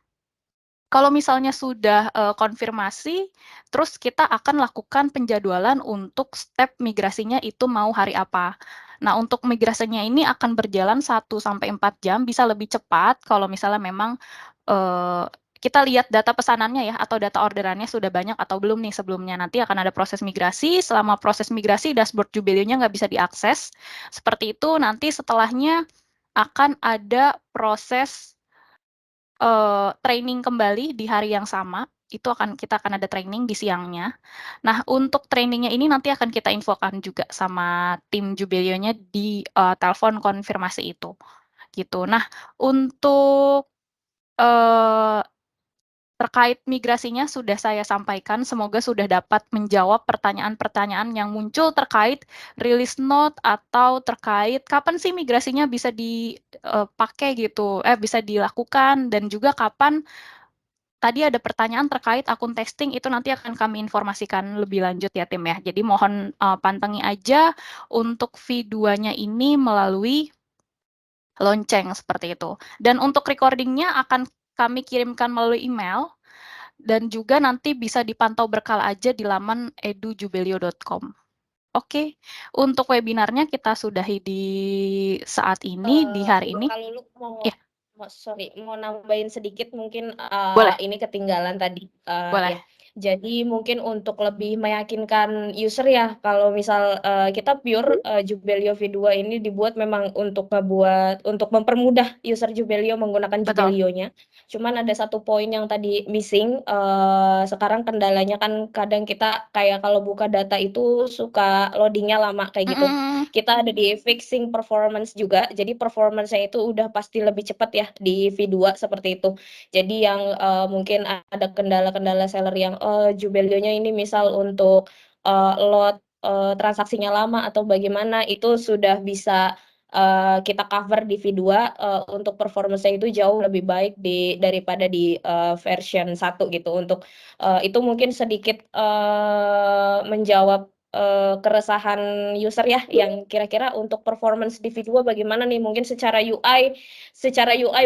kalau misalnya sudah konfirmasi, terus kita akan lakukan penjadwalan untuk step migrasinya itu mau hari apa. Nah, untuk migrasinya ini akan berjalan 1-4 jam, bisa lebih cepat kalau misalnya memang kita lihat data pesanannya ya, atau data orderannya sudah banyak atau belum nih sebelumnya. Nanti akan ada proses migrasi, selama proses migrasi dashboard Jubelio-nya nggak bisa diakses. Seperti itu, nanti setelahnya akan ada proses training kembali di hari yang sama, itu kita akan ada training di siangnya. Nah, untuk trainingnya ini nanti akan kita infokan juga sama tim Jubelio-nya di telepon konfirmasi itu, gitu. Nah, untuk terkait migrasinya sudah saya sampaikan, semoga sudah dapat menjawab pertanyaan-pertanyaan yang muncul terkait release note atau terkait kapan sih migrasinya bisa dipakai gitu, bisa dilakukan, dan juga kapan. Tadi ada pertanyaan terkait akun testing, itu nanti akan kami informasikan lebih lanjut ya tim ya. Jadi mohon pantengi aja untuk V2-nya ini melalui lonceng seperti itu. Dan untuk recordingnya akan kami kirimkan melalui email, dan juga nanti bisa dipantau berkala aja di laman edujubelio.com. Oke, untuk webinarnya kita sudahi di saat ini, di hari ini. Kalau lu Ya, mau nambahin sedikit mungkin boleh. ini ketinggalan tadi. Boleh. Ya. Jadi mungkin untuk lebih meyakinkan user ya, kalau misal kita pure Jubelio V2 ini dibuat memang untuk mempermudah user Jubelio menggunakan Betul. Jubelio-nya. Cuman ada satu poin yang tadi missing. Sekarang kendalanya kan kadang kita kayak kalau buka data itu suka loadingnya lama kayak gitu. Kita ada di fixing performance juga, jadi performance-nya itu udah pasti lebih cepat ya di V2 seperti itu. Jadi yang mungkin ada kendala-kendala seller yang Jubelio-nya ini misal untuk load transaksinya lama atau bagaimana, itu sudah bisa kita cover di V2. Untuk performance-nya itu jauh lebih baik daripada di version 1 gitu. Untuk itu mungkin sedikit menjawab keresahan user ya, yang kira-kira untuk performance di V2 bagaimana nih, mungkin secara UI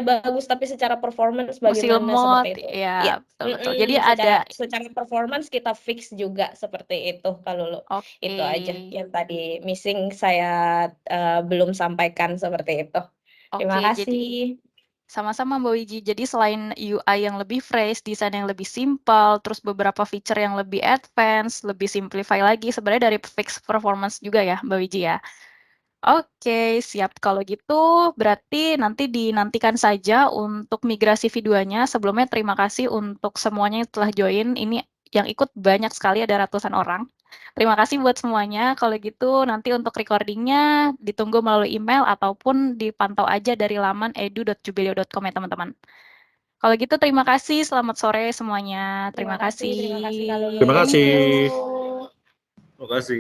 bagus tapi secara performance Masih bagaimana, lemot, seperti itu ya betul-betul. Jadi ada, secara performance kita fix juga seperti itu. Kalau itu aja yang tadi missing saya belum sampaikan seperti itu. Terima Oke, jadi kasih. sama-sama Mbak Wiji. Jadi selain UI yang lebih fresh, desain yang lebih simpel, terus beberapa feature yang lebih advance, lebih simplify lagi, sebenarnya dari fix performance juga ya Mbak Wiji ya. Oke, siap. Kalau gitu berarti nanti dinantikan saja untuk migrasi V2-nya. Sebelumnya terima kasih untuk semuanya yang telah join. Ini yang ikut banyak sekali, ada ratusan orang. Terima kasih buat semuanya. Kalau gitu nanti untuk recordingnya ditunggu melalui email ataupun dipantau aja dari laman edu.jubelio.com ya teman-teman. Kalau gitu terima kasih. Selamat sore semuanya. Terima kasih. Terima kasih kalau Terima kasih. begitu. Terima kasih.